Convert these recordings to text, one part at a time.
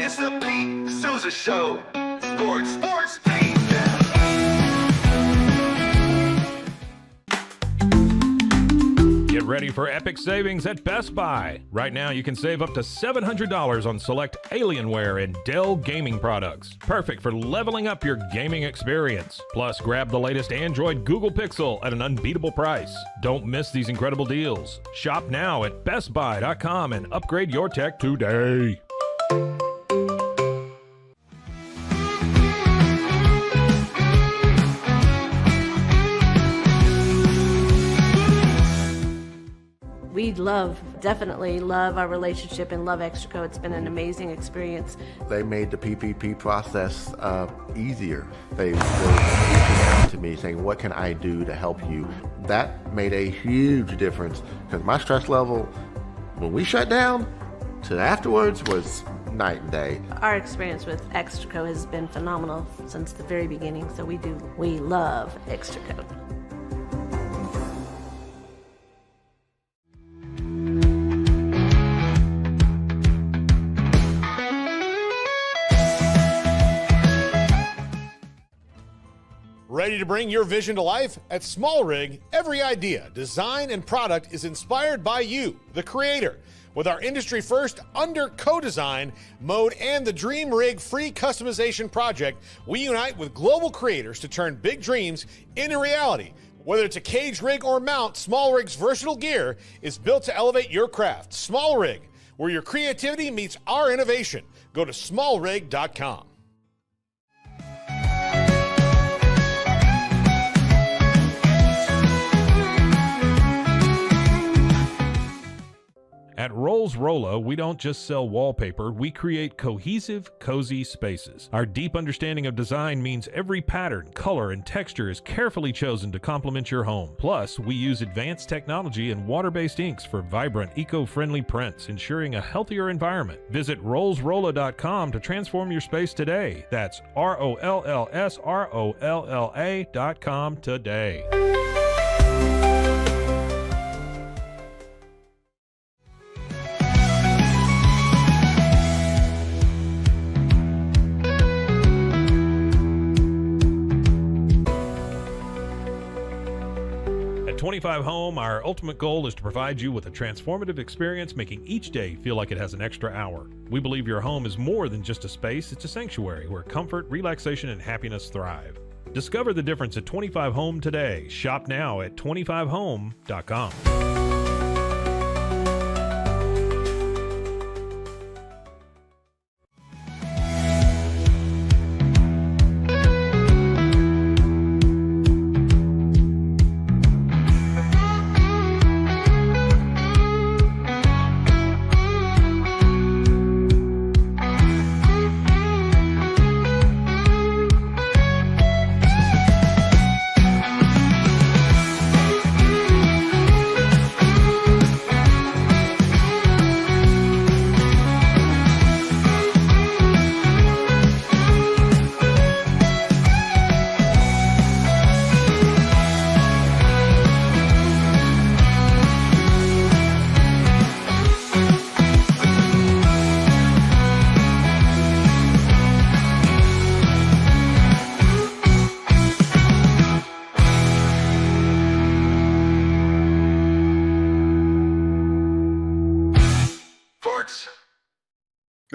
It's the Pete Sousa Show. Sports, Pete. Get ready for epic savings at Best Buy. Right now, you can save up to $700 on select Alienware and Dell gaming products. Perfect for leveling up your gaming experience. Plus, grab the latest Android Google Pixel at an unbeatable price. Don't miss these incredible deals. Shop now at bestbuy.com and upgrade your tech today. We definitely love our relationship and love Extraco. It's been an amazing experience. They made the PPP process easier. They were reaching out to me saying, what can I do to help you? That made a huge difference because my stress level when we shut down to afterwards was night and day. Our experience with Extraco has been phenomenal since the very beginning, so we love Extraco. Ready to bring your vision to life? At Small Rig, every idea, design, and product is inspired by you, the creator. With our industry-first under co-design mode and the Dream Rig free customization project, we unite with global creators to turn big dreams into reality. Whether it's a cage rig or mount, Small Rig's versatile gear is built to elevate your craft. Small Rig, where your creativity meets our innovation. Go to smallrig.com. At Rolls Rolo, we don't just sell wallpaper, we create cohesive, cozy spaces. Our deep understanding of design means every pattern, color, and texture is carefully chosen to complement your home. Plus, we use advanced technology and water-based inks for vibrant, eco-friendly prints, ensuring a healthier environment. Visit rollsrolla.com to transform your space today. That's ROLLSROLLA.com today. At 25 Home, our ultimate goal is to provide you with a transformative experience, making each day feel like it has an extra hour. We believe your home is more than just a space, it's a sanctuary where comfort, relaxation, and happiness thrive. Discover the difference at 25 Home today. Shop now at 25home.com.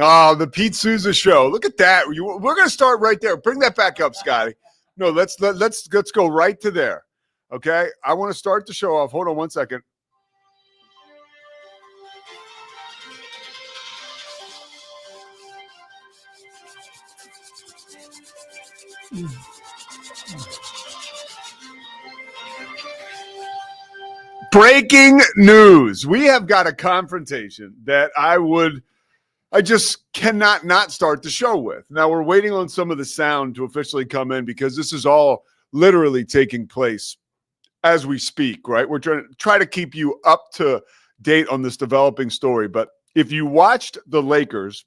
Oh, the Pete Sousa Show. Look at that. We're going to start right there. Bring that back up, Scotty. No, let's go right to there. Okay? I want to start the show off. Hold on one second. Breaking news. We have got a confrontation that I just cannot not start the show with. Now, we're waiting on some of the sound to officially come in because this is all literally taking place as we speak, right? We're trying to keep you up to date on this developing story. But if you watched the Lakers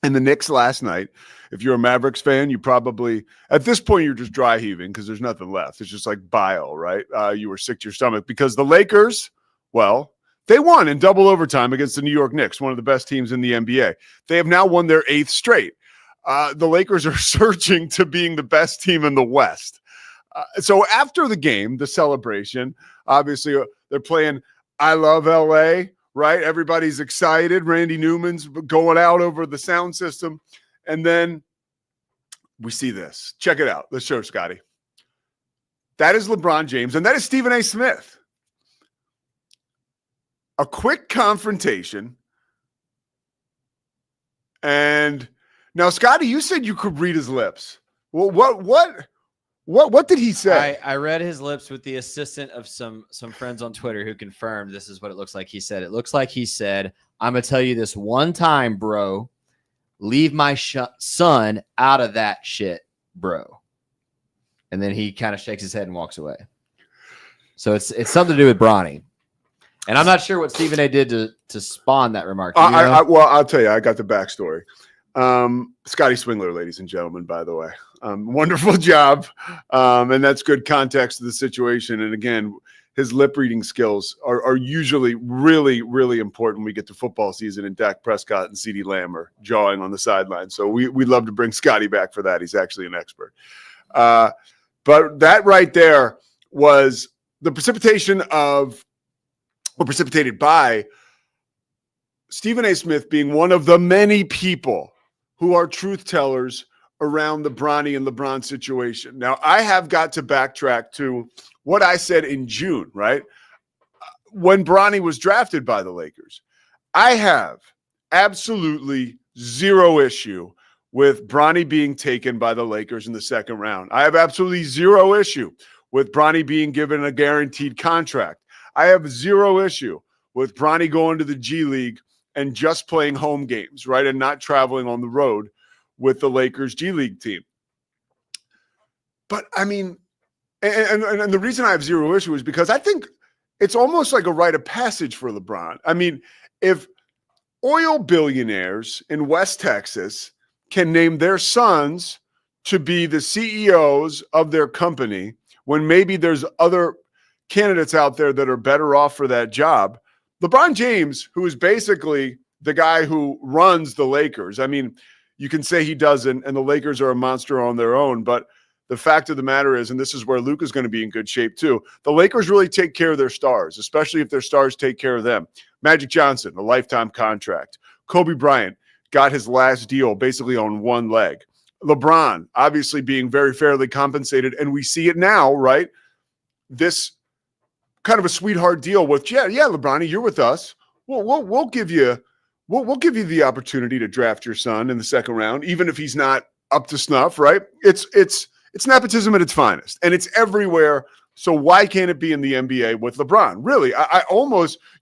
and the Knicks last night, if you're a Mavericks fan, you probably, at this point, you're just dry heaving because there's nothing left. It's just like bile, right? You were sick to your stomach because the Lakers, well, They won in double overtime against the New York Knicks, one of the best teams in the NBA. They have now won their 8th straight. The Lakers are surging to being the best team in the West. So after the game, the celebration, obviously they're playing I Love LA, right? Everybody's excited. Randy Newman's going out over the sound system. And then we see this. Check it out. Let's show Scotty. That is LeBron James, and that is Stephen A. Smith. A quick confrontation. And now, Scotty, you said you could read his lips. Well, what did he say? I read his lips with the assistant of some friends on Twitter who confirmed this is what it looks like he said. It looks like he said, I'm going to tell you this one time, bro. Leave my son out of that shit, bro. And then he kind of shakes his head and walks away. So it's something to do with Bronny. And I'm not sure what Stephen A. did to spawn that remark. Well, I'll tell you, I got the backstory. Scotty Swingler, ladies and gentlemen, by the way. Wonderful job. And that's good context to the situation. And again, his lip reading skills are usually really, really important when we get to football season and Dak Prescott and CeeDee Lamb are jawing on the sideline. So we love to bring Scotty back for that. He's actually an expert. But that right there was the precipitation of, or precipitated by, Stephen A. Smith being one of the many people who are truth tellers around the Bronny and LeBron situation. Now, I have got to backtrack to what I said in June, right? When Bronny was drafted by the Lakers. I have absolutely zero issue with Bronny being taken by the Lakers in the second round. I have absolutely zero issue with Bronny being given a guaranteed contract. I have zero issue with Bronny going to the G League and just playing home games, right? And not traveling on the road with the Lakers G League team. But I mean, and the reason I have zero issue is because I think it's almost like a rite of passage for LeBron. I mean, if oil billionaires in West Texas can name their sons to be the CEOs of their company, when maybe there's other candidates out there that are better off for that job, LeBron James, who is basically the guy who runs the Lakers, I mean, you can say he doesn't, and the Lakers are a monster on their own, but the fact of the matter is, and this is where Luke is going to be in good shape too, the Lakers really take care of their stars, especially if their stars take care of them. Magic Johnson, a lifetime contract. Kobe Bryant got his last deal basically on one leg. LeBron, obviously being very fairly compensated, and we see it now, right? This kind of a sweetheart deal with, yeah, LeBron, you're with us. We'll give you the opportunity to draft your son in the second round, even if he's not up to snuff, right? It's nepotism at its finest, and it's everywhere. So why can't it be in the NBA with LeBron? Really,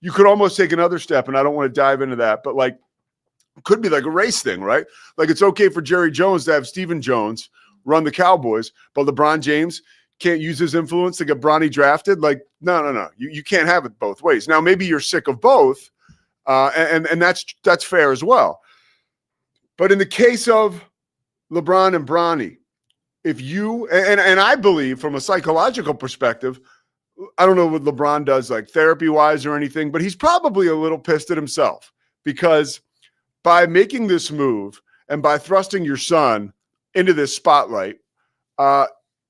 you could almost take another step, and I don't want to dive into that, but like, it could be like a race thing, right? Like it's okay for Jerry Jones to have Stephen Jones run the Cowboys, but LeBron James can't use his influence to get Bronny drafted. Like, no. You can't have it both ways. Now, maybe you're sick of both, and that's fair as well. But in the case of LeBron and Bronny, if you and I believe from a psychological perspective, I don't know what LeBron does like therapy-wise or anything, but he's probably a little pissed at himself because by making this move and by thrusting your son into this spotlight,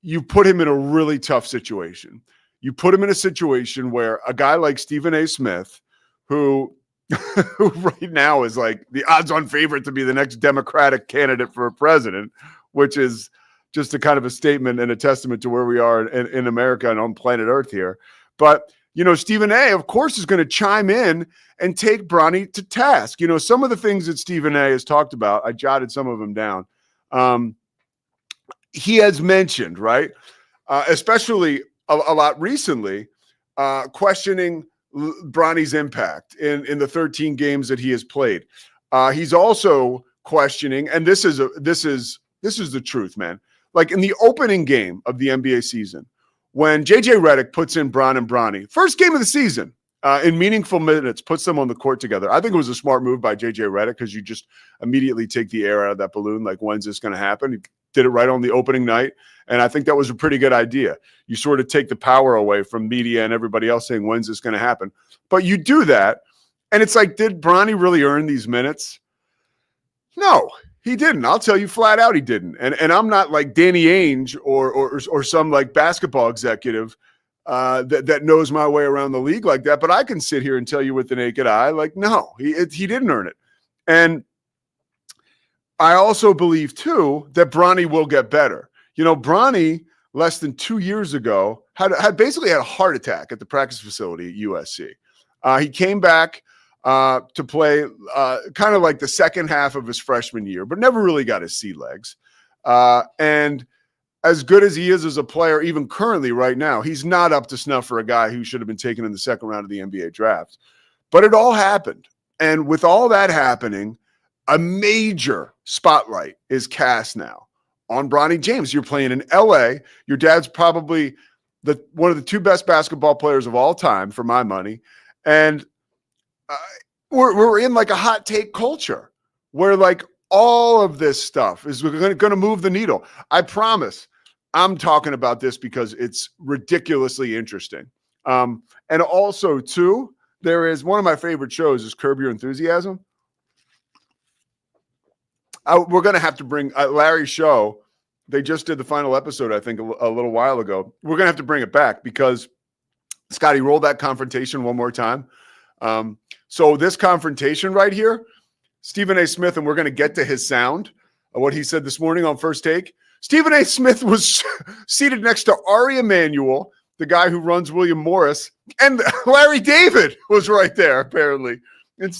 you put him in a really tough situation. You put him in a situation where a guy like Stephen A. Smith, who right now is like the odds-on favorite to be the next Democratic candidate for a president, which is just a kind of a statement and a testament to where we are in America and on planet Earth here. But, Stephen A., of course, is going to chime in and take Bronny to task. Some of the things that Stephen A. has talked about, I jotted some of them down. He has mentioned, right, especially a lot recently, questioning Bronny's impact in the 13 games that he has played. He's also questioning, and this is the truth, man. Like in the opening game of the NBA season, when JJ Redick puts in Bron and Bronny, first game of the season, in meaningful minutes, puts them on the court together. I think it was a smart move by JJ Redick because you just immediately take the air out of that balloon. Like, when's this going to happen? did it right on the opening night. And I think that was a pretty good idea. You sort of take the power away from media and everybody else saying, when's this going to happen? But you do that. And it's like, did Bronny really earn these minutes? No, he didn't. I'll tell you flat out he didn't. And I'm not like Danny Ainge or some like basketball executive that knows my way around the league like that. But I can sit here and tell you with the naked eye, like, no, he didn't earn it. And I also believe, too, that Bronny will get better. You know, Bronny, less than 2 years ago, had basically had a heart attack at the practice facility at USC. He came back to play kind of like the second half of his freshman year, but never really got his sea legs. And as good as he is as a player, even currently right now, he's not up to snuff for a guy who should have been taken in the second round of the NBA draft. But it all happened. And with all that happening, a major spotlight is cast now on Bronny James. You're playing in LA. Your dad's probably one of the two best basketball players of all time, for my money. And we're in like a hot take culture where like all of this stuff is going to move the needle. I promise I'm talking about this because it's ridiculously interesting. And also, too, there is one of my favorite shows is Curb Your Enthusiasm. We're going to have to bring Larry's show. They just did the final episode, I think, a little while ago. We're going to have to bring it back because, Scotty, roll that confrontation one more time. So this confrontation right here, Stephen A. Smith, and we're going to get to his sound of what he said this morning on First Take. Stephen A. Smith was seated next to Ari Emanuel, the guy who runs William Morris, and Larry David was right there, apparently. And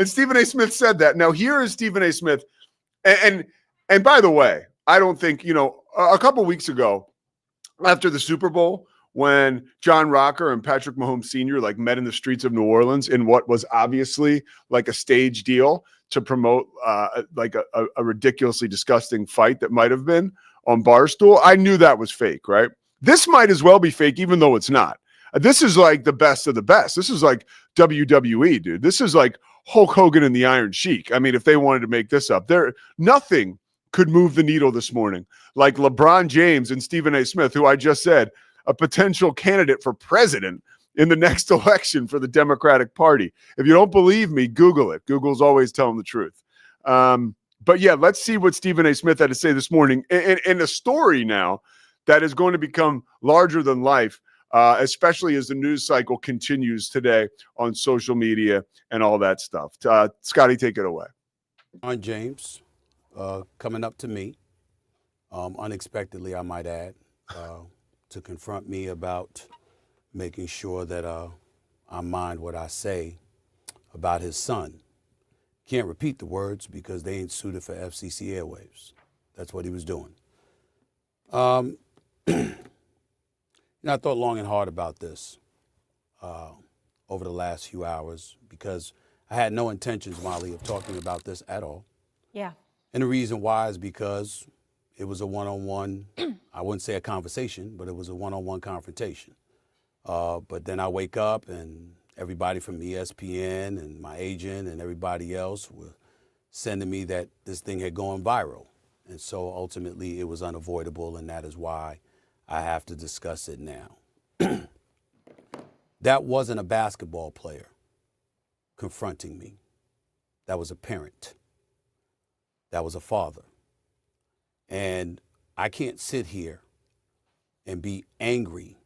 Stephen A. Smith said that. Now, here is Stephen A. Smith. And by the way, I don't think, a couple weeks ago, after the Super Bowl, when John Rocker and Patrick Mahomes Sr. like met in the streets of New Orleans in what was obviously like a stage deal to promote like a ridiculously disgusting fight that might have been on Barstool, I knew that was fake, right? This might as well be fake, even though it's not. This is like the best of the best. This is like WWE, dude. This is like Hulk Hogan and the Iron Sheik. I mean, if they wanted to make this up, nothing could move the needle this morning like LeBron James and Stephen A. Smith, who I just said, a potential candidate for president in the next election for the Democratic Party. If you don't believe me, Google it. Google's always telling the truth. But yeah, let's see what Stephen A. Smith had to say this morning in a story now that is going to become larger than life, especially as the news cycle continues today on social media and all that stuff. Scotty, take it away. On James, coming up to me, unexpectedly, I might add, to confront me about making sure that I mind what I say about his son. Can't repeat the words because they ain't suited for FCC airwaves. That's what he was doing. I thought long and hard about this over the last few hours because I had no intentions, Molly, of talking about this at all. Yeah. And the reason why is because it was a one-on-one, I wouldn't say a conversation, but it was a one-on-one confrontation. But then I wake up and everybody from ESPN and my agent and everybody else were sending me that this thing had gone viral. And so ultimately it was unavoidable, and that is why I have to discuss it now. That wasn't a basketball player confronting me. That was a parent. That was a father. And I can't sit here and be angry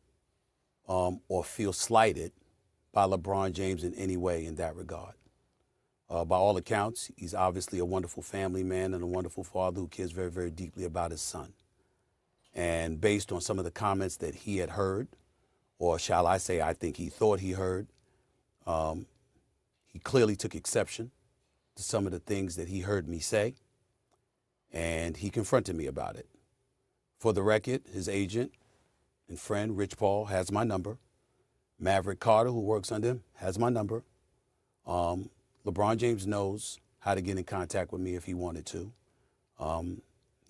or feel slighted by LeBron James in any way in that regard. By all accounts, he's obviously a wonderful family man and a wonderful father who cares very, very deeply about his son. And based on some of the comments that he had heard, or shall I say, I think he thought he heard, he clearly took exception to some of the things that he heard me say. And he confronted me about it. For the record, his agent and friend, Rich Paul, has my number. Maverick Carter, who works under him, has my number. LeBron James knows how to get in contact with me if he wanted to.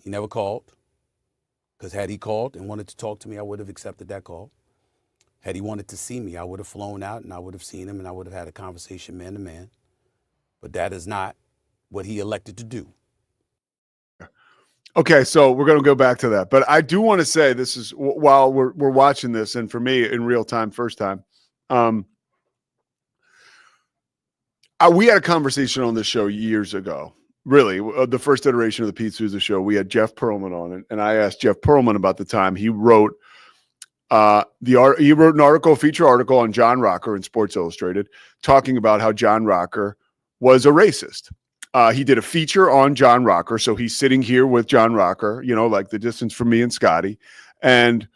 He never called, because had he called and wanted to talk to me, I would have accepted that call. Had he wanted to see me, I would have flown out and I would have seen him and I would have had a conversation man to man. But that is not what he elected to do. Okay, so we're going to go back to that, but I do want to say this is while we're watching this, and for me in real time, first time, we had a conversation on this show years ago. Really, the first iteration of the Pete Sousa show, we had Jeff Pearlman on it, and I asked Jeff Pearlman about the time he wrote he wrote an article, a feature article on John Rocker in Sports Illustrated, talking about how John Rocker was a racist. He did a feature on John Rocker, so he's sitting here with John Rocker, like the distance from me and Scotty, and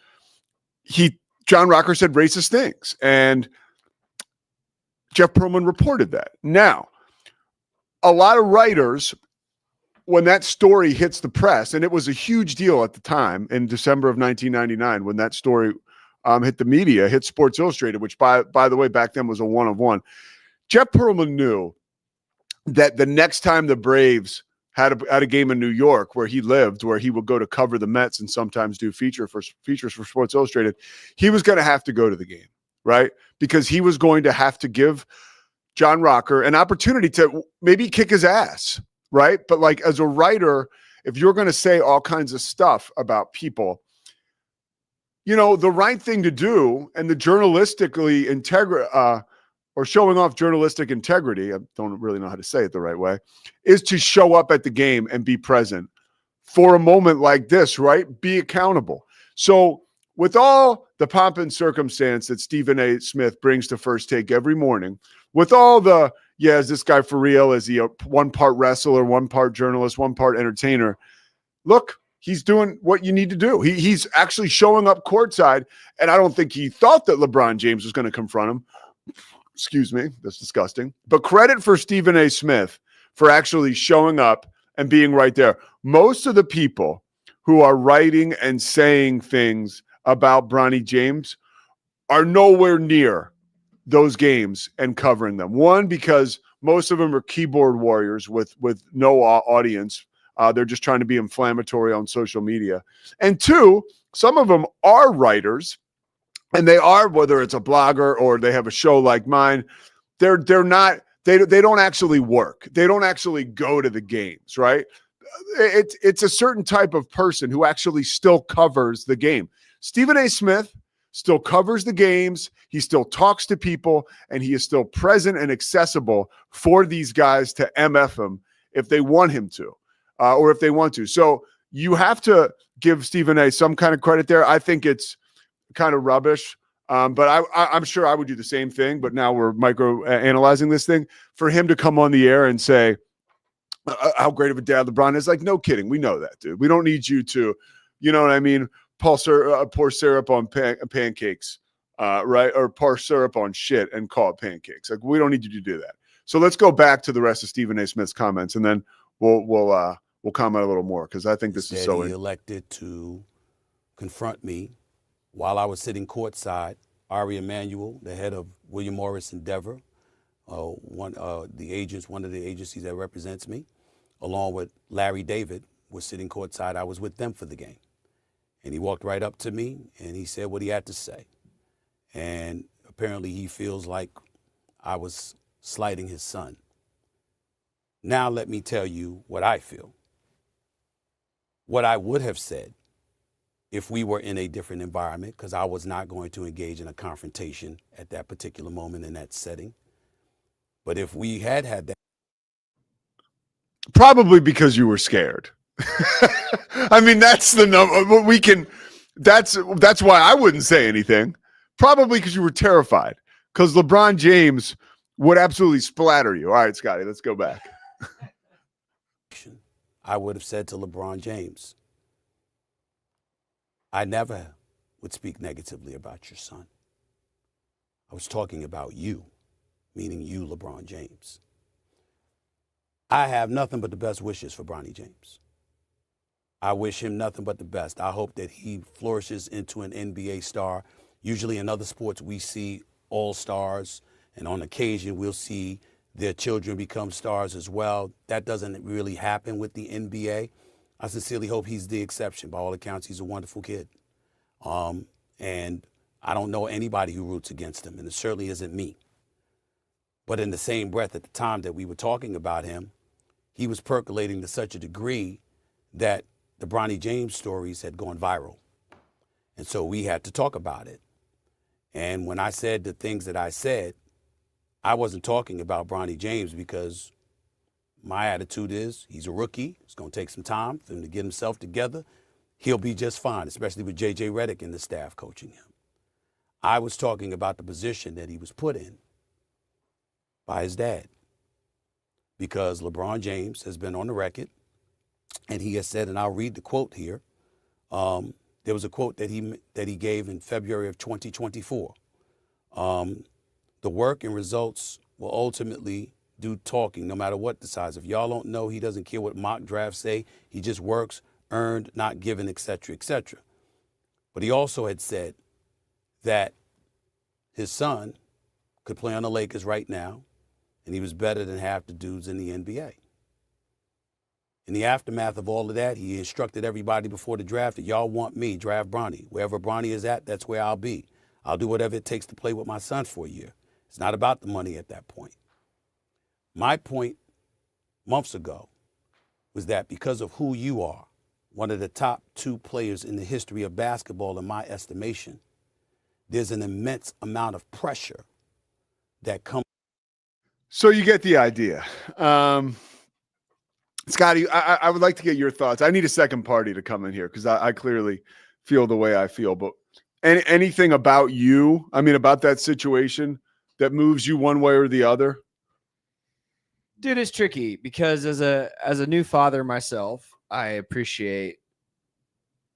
John Rocker said racist things, and Jeff Pearlman reported that. Now, a lot of writers, when that story hits the press, and it was a huge deal at the time in December of 1999 when that story hit the media, hit Sports Illustrated, which by the way, back then was a one of one. Jeff Pearlman knew that the next time the Braves had a game in New York where he lived, where he would go to cover the Mets and sometimes do features for Sports Illustrated, he was going to have to go to the game, right? Because he was going to have to give John Rocker an opportunity to maybe kick his ass, right? But like as a writer, if you're going to say all kinds of stuff about people, the right thing to do and the journalistically or showing off journalistic integrity, I don't really know how to say it the right way, is to show up at the game and be present for a moment like this, right? Be accountable. So with all the pomp and circumstance that Stephen A. Smith brings to First Take every morning, with all the, is this guy for real? Is he one part wrestler, one part journalist, one part entertainer? Look, he's doing what you need to do. He's actually showing up courtside, and I don't think he thought that LeBron James was going to confront him. Excuse me, that's disgusting. But credit for Stephen A. Smith for actually showing up and being right there. Most of the people who are writing and saying things about Bronny James are nowhere near those games and covering them. One, because most of them are keyboard warriors with no audience. They're just trying to be inflammatory on social media. And two, some of them are writers, and they are, whether it's a blogger or they have a show like mine, they don't actually work. They don't actually go to the games, right? It's a certain type of person who actually still covers the game. Stephen A. Smith still covers the games. He still talks to people, and he is still present and accessible for these guys to MF him if they want him to, or if they want to. So you have to give Stephen A. some kind of credit there. I think it's kind of rubbish, but I'm sure I would do the same thing. But now we're micro analyzing this thing. For him to come on the air and say how great of a dad LeBron is, like, no kidding. We know that, dude. We don't need you to, you know what I mean? Pour syrup on pancakes, right? Or pour syrup on shit and call it pancakes. Like, we don't need you to do that. So let's go back to the rest of Stephen A. Smith's comments, and then we'll comment a little more, because I think this is so. He elected to confront me while I was sitting courtside. Ari Emanuel, the head of William Morris Endeavor, one of the agencies that represents me, along with Larry David, was sitting courtside. I was with them for the game. And he walked right up to me and he said what he had to say. And apparently he feels like I was slighting his son. Now let me tell you what I feel. What I would have said if we were in a different environment, because I was not going to engage in a confrontation at that particular moment in that setting. But if we had that. Probably because you were scared. I mean, that's the number. We can. That's why I wouldn't say anything. Probably because you were terrified. Because LeBron James would absolutely splatter you. All right, Scotty, let's go back. I would have said to LeBron James, I never would speak negatively about your son. I was talking about you, meaning you, LeBron James. I have nothing but the best wishes for Bronny James. I wish him nothing but the best. I hope that he flourishes into an NBA star. Usually in other sports, we see all-stars, and on occasion, we'll see their children become stars as well. That doesn't really happen with the NBA. I sincerely hope he's the exception. By all accounts, he's a wonderful kid. And I don't know anybody who roots against him, and it certainly isn't me. But in the same breath, at the time that we were talking about him, he was percolating to such a degree that the Bronny James stories had gone viral. And so we had to talk about it. And when I said the things that I said, I wasn't talking about Bronny James because my attitude is he's a rookie. It's going to take some time for him to get himself together. He'll be just fine, especially with J.J. Redick and the staff coaching him. I was talking about the position that he was put in by his dad, because LeBron James has been on the record, and he has said, and I'll read the quote here. There was a quote that he gave in February of 2024. The work and results will ultimately do talking, no matter what the size. If y'all don't know, he doesn't care what mock drafts say. He just works, earned, not given, et cetera, et cetera. But he also had said that his son could play on the Lakers right now, and he was better than half the dudes in the NBA. In the aftermath of all of that, he instructed everybody before the draft that y'all want me, draft Bronny. Wherever Bronny is at, that's where I'll be. I'll do whatever it takes to play with my son for a year. It's not about the money at that point. My point months ago was that because of who you are, one of the top 2 players in the history of basketball, in my estimation, there's an immense amount of pressure that comes. So you get the idea. Scotty, I would like to get your thoughts. I need a second party to come in here because I clearly feel the way I feel. But anything about you, I mean, about that situation that moves you one way or the other? Dude, it's tricky because as a new father myself, I appreciate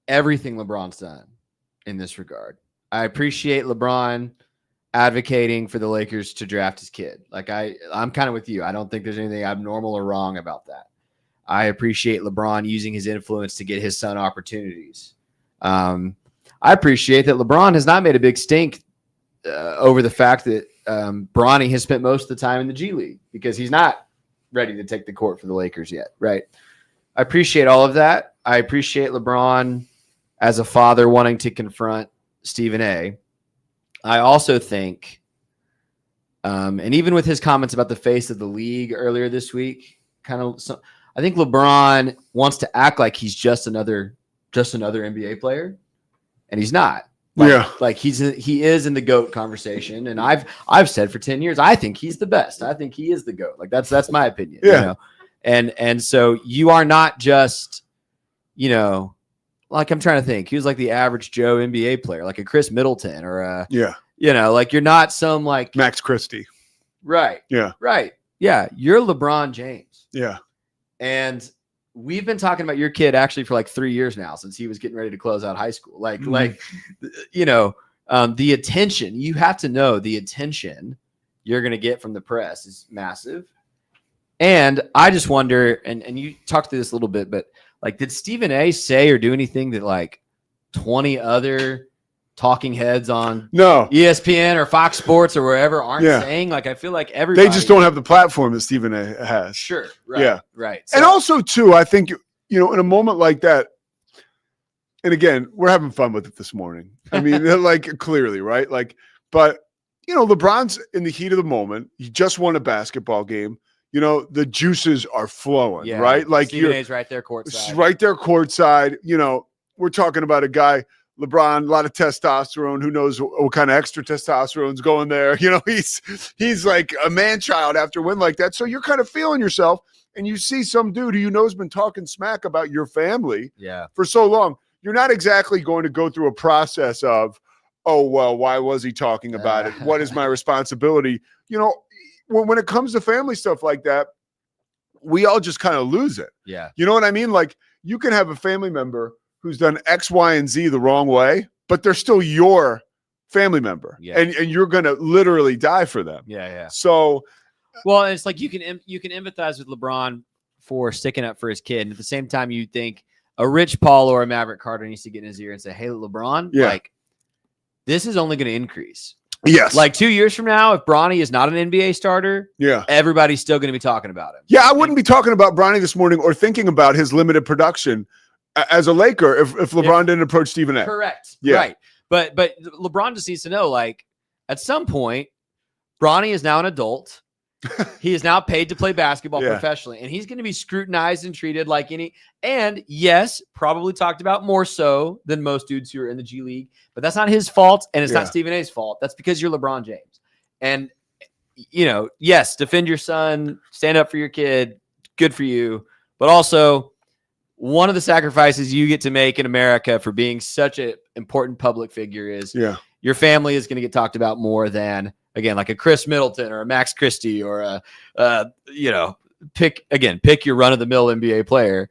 everything LeBron's done in this regard. I appreciate LeBron advocating for the Lakers to draft his kid. Like I'm kind of with you. I don't think there's anything abnormal or wrong about that. I appreciate LeBron using his influence to get his son opportunities. I appreciate that LeBron has not made a big stink over the fact that Bronny has spent most of the time in the G League because he's not ready to take the court for the Lakers yet, right? I appreciate all of that. I appreciate LeBron as a father wanting to confront Stephen A. I also think, and even with his comments about the face of the league earlier this week, I think LeBron wants to act like he's just another NBA player, and he's not. Like he is in the GOAT conversation, and I've said for 10 years I think he's the best. I think he is the GOAT. Like that's my opinion. Yeah. You know? And so you are not just, you know, like I'm trying to think. He was like the average Joe NBA player, like a Chris Middleton or a you know, like you're not some like Max Christie. Right. Yeah. Right. Yeah. You're LeBron James. Yeah. And we've been talking about your kid actually for like 3 years now since he was getting ready to close out high school. Like, you know, the attention, you have to know the attention you're going to get from the press is massive. And I just wonder, and you talked through this a little bit, but like, did Stephen A say or do anything that like 20 other talking heads on ESPN or Fox Sports or wherever aren't saying? Like, I feel like everybody. They just don't have the platform that Stephen A has. Sure. Right. Yeah. Right. And also, too, I think, you know, in a moment like that, and again, we're having fun with it this morning. I mean, like, clearly, right? Like, but, you know, LeBron's in the heat of the moment. He just won a basketball game. You know, the juices are flowing, right? Like, Stephen A's right there courtside. Right there courtside. You know, we're talking about a guy, LeBron, a lot of testosterone. Who knows what kind of extra testosterone's going there? You know, he's like a man child after a win like that. So you're kind of feeling yourself, and you see some dude who you know has been talking smack about your family for so long. You're not exactly going to go through a process of, oh, well, why was he talking about it? What is my responsibility? You know, when it comes to family stuff like that, we all just kind of lose it. Yeah. You know what I mean? Like, you can have a family member who's done X, Y, and Z the wrong way, but they're still your family member. Yeah. And you're going to literally die for them. Yeah. Yeah. So, well, it's like you can empathize with LeBron for sticking up for his kid. And at the same time, you think a Rich Paul or a Maverick Carter needs to get in his ear and say, hey, LeBron, like, this is only going to increase. Yes. Like 2 years from now, if Bronny is not an NBA starter, everybody's still going to be talking about him. Yeah, I wouldn't be talking about Bronny this morning or thinking about his limited production as a Laker if LeBron didn't approach Stephen A. Correct. Yeah. Right. But LeBron just needs to know, like, at some point, Bronny is now an adult. He is now paid to play basketball Yeah. professionally, and he's going to be scrutinized and treated like any. And yes, probably talked about more so than most dudes who are in the G League, but that's not his fault, and it's Yeah. not Stephen A's fault. That's because you're LeBron James. And yes, defend your son, stand up for your kid, good for you. But also, one of the sacrifices you get to make in America for being such an important public figure is your family is going to get talked about more than, again, like a Chris Middleton or a Max Christie or pick your run-of-the-mill NBA player.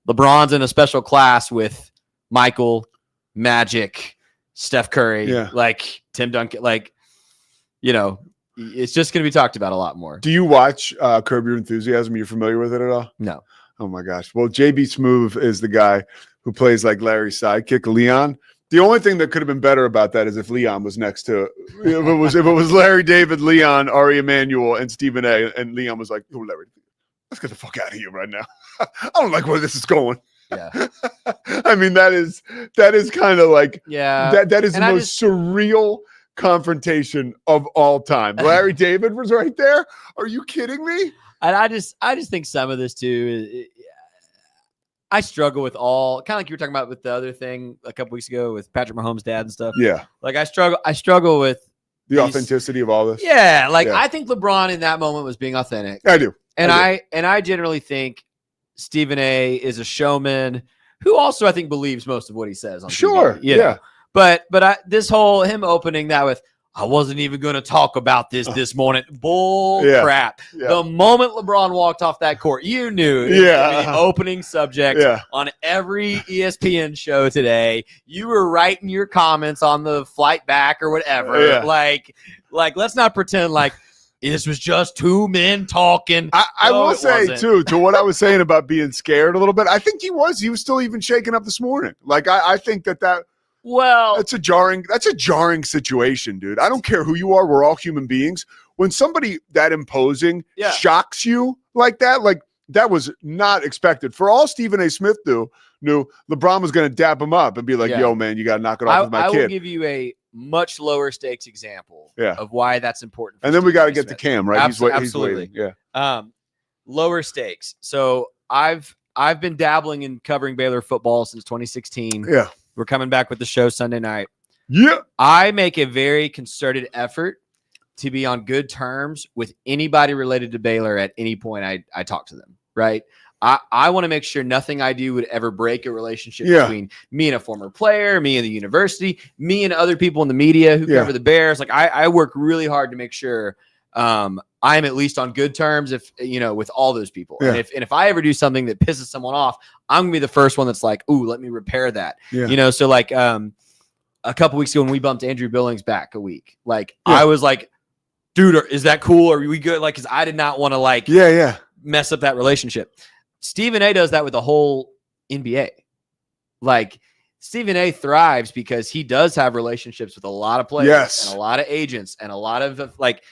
LeBron's in a special class with Michael, Magic, Steph Curry, like Tim Duncan, it's just going to be talked about a lot more. Do you watch Curb Your Enthusiasm? Are you familiar with it at all? No. Oh my gosh. Well, JB Smoove is the guy who plays like Larry's sidekick, Leon. The only thing that could have been better about that is if Leon was next to if it was Larry David, Leon, Ari Emanuel, and Stephen A. And Leon was like, "Oh, Larry, let's get the fuck out of here right now. I don't like where this is going." Yeah. I mean, that is kind of like that is And the most surreal confrontation of all time. Larry David was right there. Are you kidding me? And I just think some of this too. I struggle with all kind of like you were talking about with the other thing a couple weeks ago with Patrick Mahomes' dad and stuff. Yeah, like I struggle with the authenticity of all this. Yeah, I think LeBron in that moment was being authentic. I do, and I generally think Stephen A. is a showman who also I think believes most of what he says on sure, TV, you know? But this whole him opening that with, I wasn't even going to talk about this morning. Bull crap. Yeah. The moment LeBron walked off that court, you knew it was the opening subject on every ESPN show today. You were writing your comments on the flight back or whatever. Yeah. Like let's not pretend like this was just two men talking. I will say, too, to what I was saying about being scared a little bit, I think he was still even shaken up this morning. Like, I think that well, that's a jarring situation, dude. I don't care who you are. We're all human beings. When somebody that imposing shocks you like that was not expected. For all Stephen A. Smith knew LeBron was going to dap him up and be like, yo, man, you got to knock it off with my kid. I will give you a much lower stakes example of why that's important. And then we got to get to Cam, right? Absolutely. He's waiting. Yeah. Lower stakes. So I've been dabbling in covering Baylor football since 2016. Yeah. We're coming back with the show Sunday night. Yeah. I make a very concerted effort to be on good terms with anybody related to Baylor at any point I talk to them, right? I want to make sure nothing I do would ever break a relationship between me and a former player, me and the university, me and other people in the media who cover the Bears. Like I work really hard to make sure I'm at least on good terms with all those people. Yeah. And if I ever do something that pisses someone off, I'm gonna be the first one that's like, ooh, let me repair that. Yeah. So like a couple weeks ago when we bumped Andrew Billings back a week, I was like, dude, is that cool? Are we good? Like, cause I did not want to mess up that relationship. Stephen A does that with the whole NBA. Like Stephen A thrives because he does have relationships with a lot of players and a lot of agents and a lot of like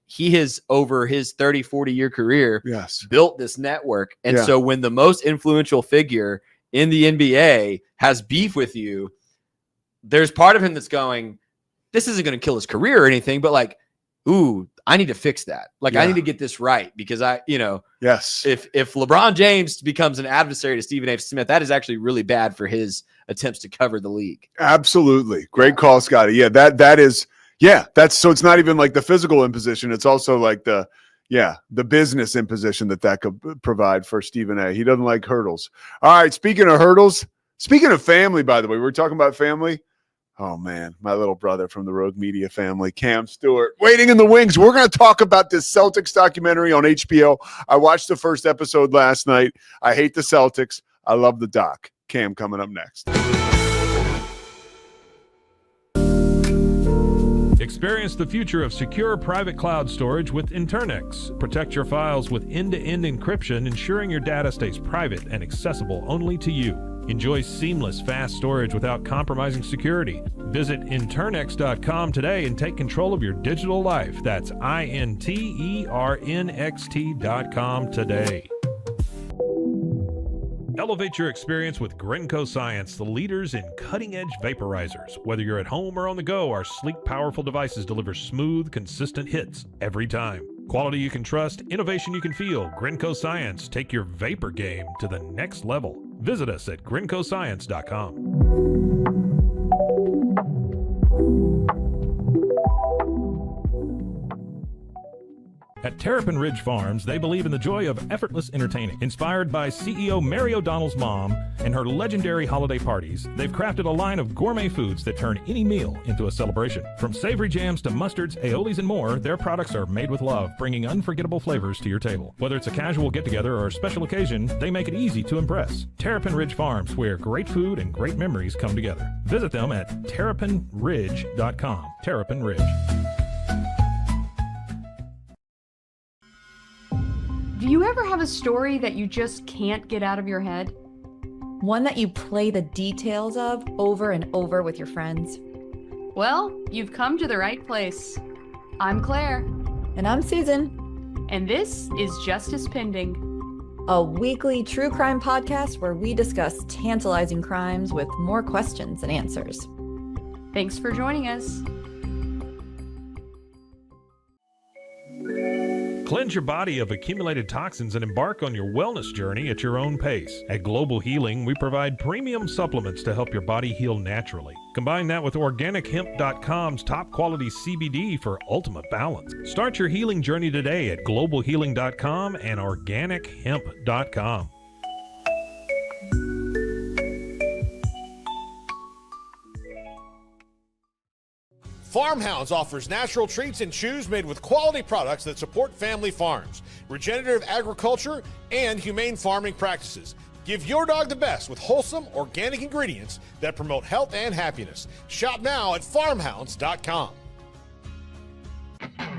he has over his 30, 40 year career built this network. And so when the most influential figure in the NBA has beef with you, there's part of him that's going, this isn't going to kill his career or anything, but like, ooh, I need to fix that. Like I need to get this right because if LeBron James becomes an adversary to Stephen A. Smith, that is actually really bad for his attempts to cover the league. Absolutely. Great call, Scotty. Yeah, that is. Yeah, that's so it's not even like the physical imposition. It's also like the business imposition that could provide for Stephen A. He doesn't like hurdles. All right, speaking of hurdles, speaking of family, by the way, we're talking about family. Oh, man, my little brother from the Rogue Media family, Cam Stewart, waiting in the wings. We're going to talk about this Celtics documentary on HBO. I watched the first episode last night. I hate the Celtics. I love the doc. Cam coming up next. Experience the future of secure private cloud storage with Internix. Protect your files with end-to-end encryption, ensuring your data stays private and accessible only to you. Enjoy seamless, fast storage without compromising security. Visit Internix.com today and take control of your digital life. That's INTERNXT.com today. Elevate your experience with Grenco Science, the leaders in cutting-edge vaporizers. Whether you're at home or on the go, our sleek, powerful devices deliver smooth, consistent hits every time. Quality you can trust, innovation you can feel. Grinco Science. Take your vapor game to the next level. Visit us at grincoscience.com. At Terrapin Ridge Farms, they believe in the joy of effortless entertaining. Inspired by CEO Mary O'Donnell's mom and her legendary holiday parties, they've crafted a line of gourmet foods that turn any meal into a celebration. From savory jams to mustards, aiolis, and more, their products are made with love, bringing unforgettable flavors to your table. Whether it's a casual get-together or a special occasion, they make it easy to impress. Terrapin Ridge Farms, where great food and great memories come together. Visit them at terrapinridge.com. Terrapin Ridge. Do you ever have a story that you just can't get out of your head? One that you play the details of over and over with your friends? Well, you've come to the right place. I'm Claire. And I'm Susan. And this is Justice Pending, a weekly true crime podcast where we discuss tantalizing crimes with more questions than answers. Thanks for joining us. Cleanse your body of accumulated toxins and embark on your wellness journey at your own pace. At Global Healing, we provide premium supplements to help your body heal naturally. Combine that with OrganicHemp.com's top quality CBD for ultimate balance. Start your healing journey today at GlobalHealing.com and OrganicHemp.com. Farmhounds offers natural treats and chews made with quality products that support family farms, regenerative agriculture, and humane farming practices. Give your dog the best with wholesome, organic ingredients that promote health and happiness. Shop now at farmhounds.com.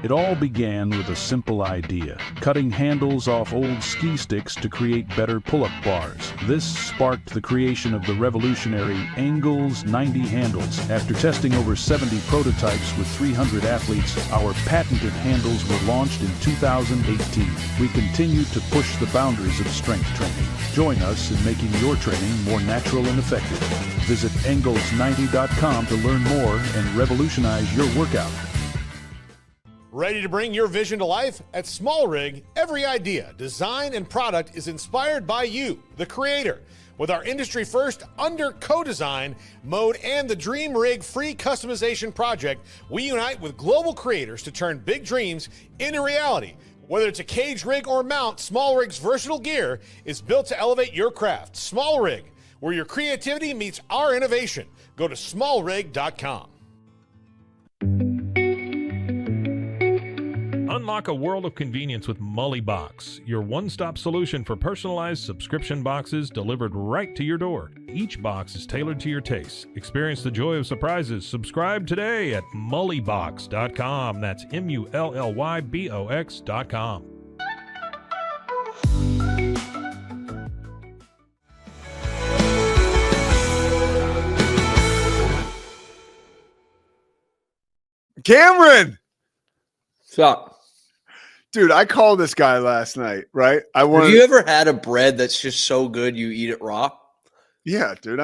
It all began with a simple idea, cutting handles off old ski sticks to create better pull-up bars. This sparked the creation of the revolutionary Angles 90 handles. After testing over 70 prototypes with 300 athletes, our patented handles were launched in 2018. We continue to push the boundaries of strength training. Join us in making your training more natural and effective. Visit Angles90.com to learn more and revolutionize your workout. Ready to bring your vision to life? At Small Rig, every idea, design, and product is inspired by you, the creator. With our industry-first under co-design mode and the Dream Rig free customization project, we unite with global creators to turn big dreams into reality. Whether it's a cage rig or mount, Small Rig's versatile gear is built to elevate your craft. Small Rig, where your creativity meets our innovation. Go to smallrig.com. Unlock a world of convenience with Mully Box, your one-stop solution for personalized subscription boxes delivered right to your door. Each box is tailored to your tastes. Experience the joy of surprises. Subscribe today at mullybox.com. That's MULLYBOX.com. Cameron! What's up? Dude, I called this guy last night, right? Have you ever had a bread that's just so good you eat it raw? Yeah, dude.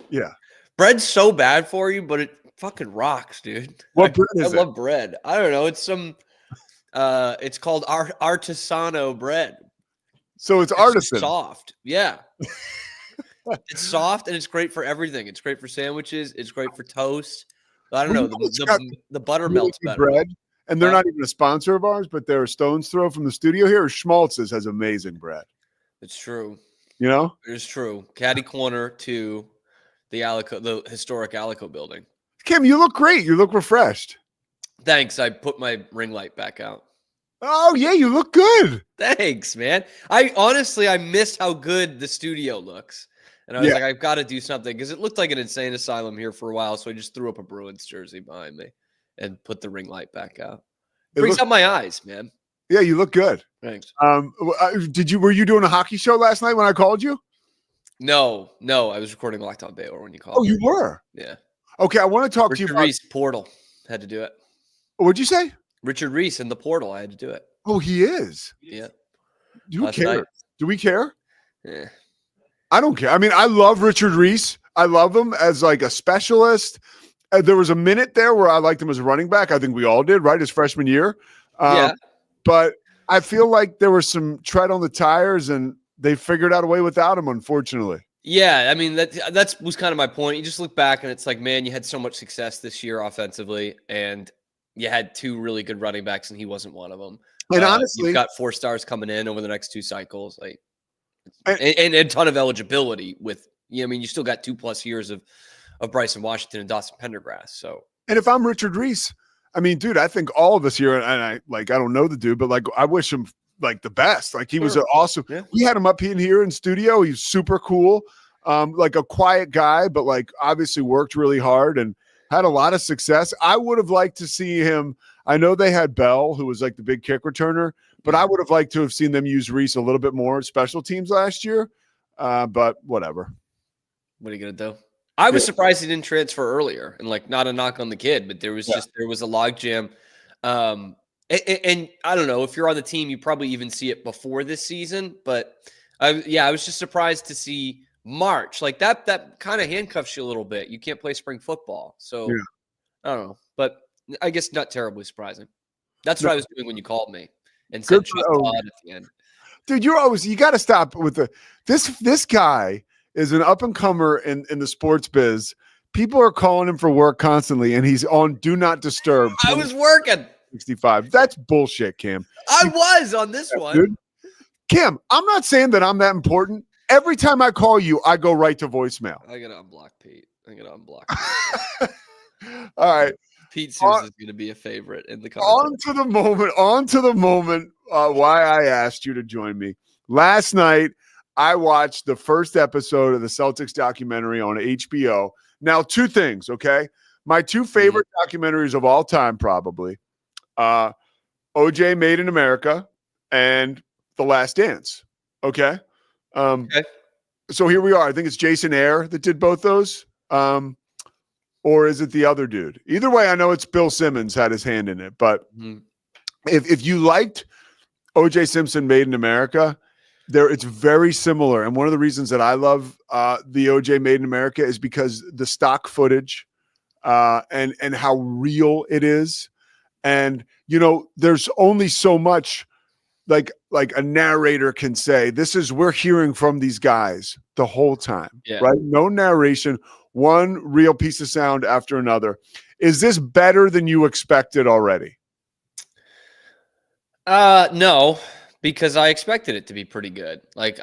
Yeah. Bread's so bad for you, but it fucking rocks, dude. What bread is it? I love bread. I don't know. It's it's called artisano bread. So it's artisan. Soft. Yeah. It's soft and it's great for everything. It's great for sandwiches. It's great for toast. I don't know. The butter melts better. Bread. And they're not even a sponsor of ours, but they're a stone's throw from the studio here. Schmaltz's has amazing bread. It's true. You know? It's true. Caddy corner to the historic Alico building. Kim, you look great. You look refreshed. Thanks. I put my ring light back out. Oh, yeah, you look good. Thanks, man. I missed how good the studio looks. And I was like, I've got to do something because it looked like an insane asylum here for a while. So I just threw up a Bruins jersey behind me and put the ring light back out. Brings out my eyes, man. Yeah, you look good. Thanks. Were you doing a hockey show last night when I called you? No. I was recording Locked On Baylor when you called. Oh, you were? Yeah. Okay, I want to talk to you about about Reese Portal. Had to do it. What'd you say? Richard Reese in the Portal. I had to do it. Oh, he is? Yeah. Do you Last care? night. Do we care? Yeah. I don't care. I mean, I love Richard Reese. I love him as like a specialist. There was a minute there where I liked him as a running back. I think we all did, right? His freshman year. Yeah. but I feel like there was some tread on the tires, and they figured out a way without him, unfortunately. Yeah, I mean that was kind of my point. You just look back and it's like, man, you had so much success this year offensively, and you had 2 really good running backs, and he wasn't one of them. And honestly, you've got 4 stars coming in over the next 2 cycles, like, and a ton of eligibility with. I mean, you still got 2+ years of Bryson Washington and Dawson Pendergrass. So, and if I'm Richard Reese, I mean, dude, I think all of us here, and I don't know the dude, but like, I wish him like the best. Like, he was an awesome. Yeah. We had him up in here in studio. He's super cool, like a quiet guy, but like obviously worked really hard and had a lot of success. I would have liked to see him. I know they had Bell, who was like the big kick returner, but I would have liked to have seen them use Reese a little bit more at special teams last year. But whatever. What are you gonna do? I was surprised he didn't transfer earlier, and like, not a knock on the kid, but there was a logjam. And I don't know if you're on the team, you probably even see it before this season. But I was just surprised to see March like that. That kind of handcuffs you a little bit. You can't play spring football, so I don't know. But I guess not terribly surprising. That's what I was doing when you called me and said Todd at the end. Dude, you got to stop with this guy is an up-and-comer in the sports biz. People are calling him for work constantly, and he's on Do Not Disturb. I was working. 65. That's bullshit, Cam. I was on this one. Dude. Cam, I'm not saying that I'm that important. Every time I call you, I go right to voicemail. I got to unblock Pete. All right. Pete Sousa is going to be a favorite in the content. On to the moment why I asked you to join me. Last night, I watched the first episode of the Celtics documentary on HBO. Now, 2 things, okay? My 2 favorite documentaries of all time, probably, OJ Made in America and The Last Dance, okay? Okay. So here we are. I think it's Jason Ayre that did both those, or is it the other dude? Either way, I know it's Bill Simmons had his hand in it. But if you liked OJ Simpson Made in America, it's very similar. And one of the reasons that I love the OJ Made in America is because the stock footage and how real it is. And, there's only so much like a narrator can say, we're hearing from these guys the whole time, right? No narration, one real piece of sound after another. Is this better than you expected already? No. Because I expected it to be pretty good. Like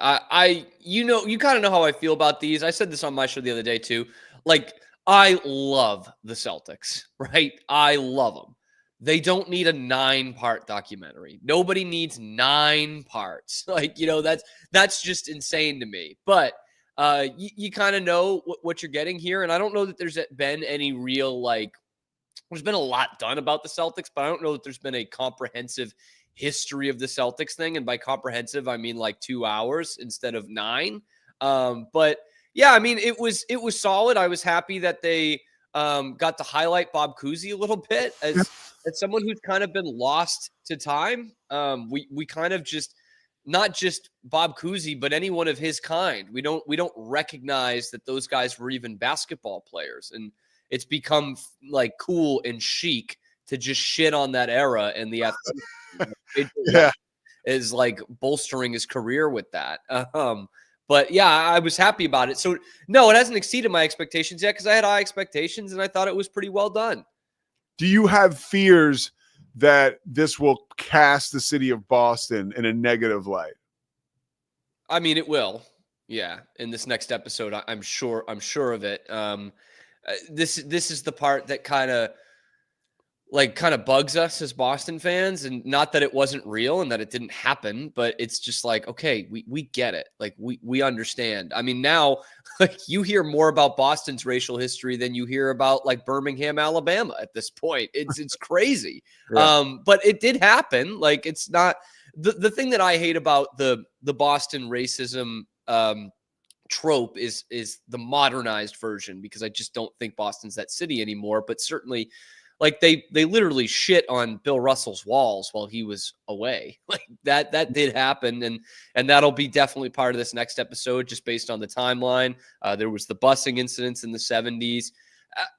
you kind of know how I feel about these. I said this on my show the other day too. Like, I love the Celtics, right? I love them. They don't need a 9-part documentary. Nobody needs 9 parts. Like, that's just insane to me. But you kind of know what you're getting here. And I don't know that there's been any real, there's been a lot done about the Celtics, but I don't know that there's been a comprehensive history of the Celtics thing. And by comprehensive, I mean like 2 hours instead of 9. But yeah, I mean, it was solid. I was happy that they got to highlight Bob Cousy a little bit as someone who's kind of been lost to time. We kind of just, not just Bob Cousy, but anyone of his kind. We don't recognize that those guys were even basketball players. And it's become like cool and chic to just shit on that era and the is like bolstering his career with that. But yeah, I was happy about it. So no, it hasn't exceeded my expectations yet because I had high expectations and I thought it was pretty well done. Do you have fears that this will cast the city of Boston in a negative light? I mean, it will. Yeah. In this next episode, I'm sure of it. This is the part that kind of bugs us as Boston fans, and not that it wasn't real and that it didn't happen, but it's just like, okay, we get it. Like we understand. I mean, now you hear more about Boston's racial history than you hear about like Birmingham, Alabama at this point. It's crazy. Yeah. But it did happen. Like, it's not the thing that I hate about the Boston racism trope is the modernized version, because I just don't think Boston's that city anymore. But certainly, like, they literally shit on Bill Russell's walls while he was away. Like that did happen, and that'll be definitely part of this next episode, just based on the timeline. There was the busing incidents in the 70s.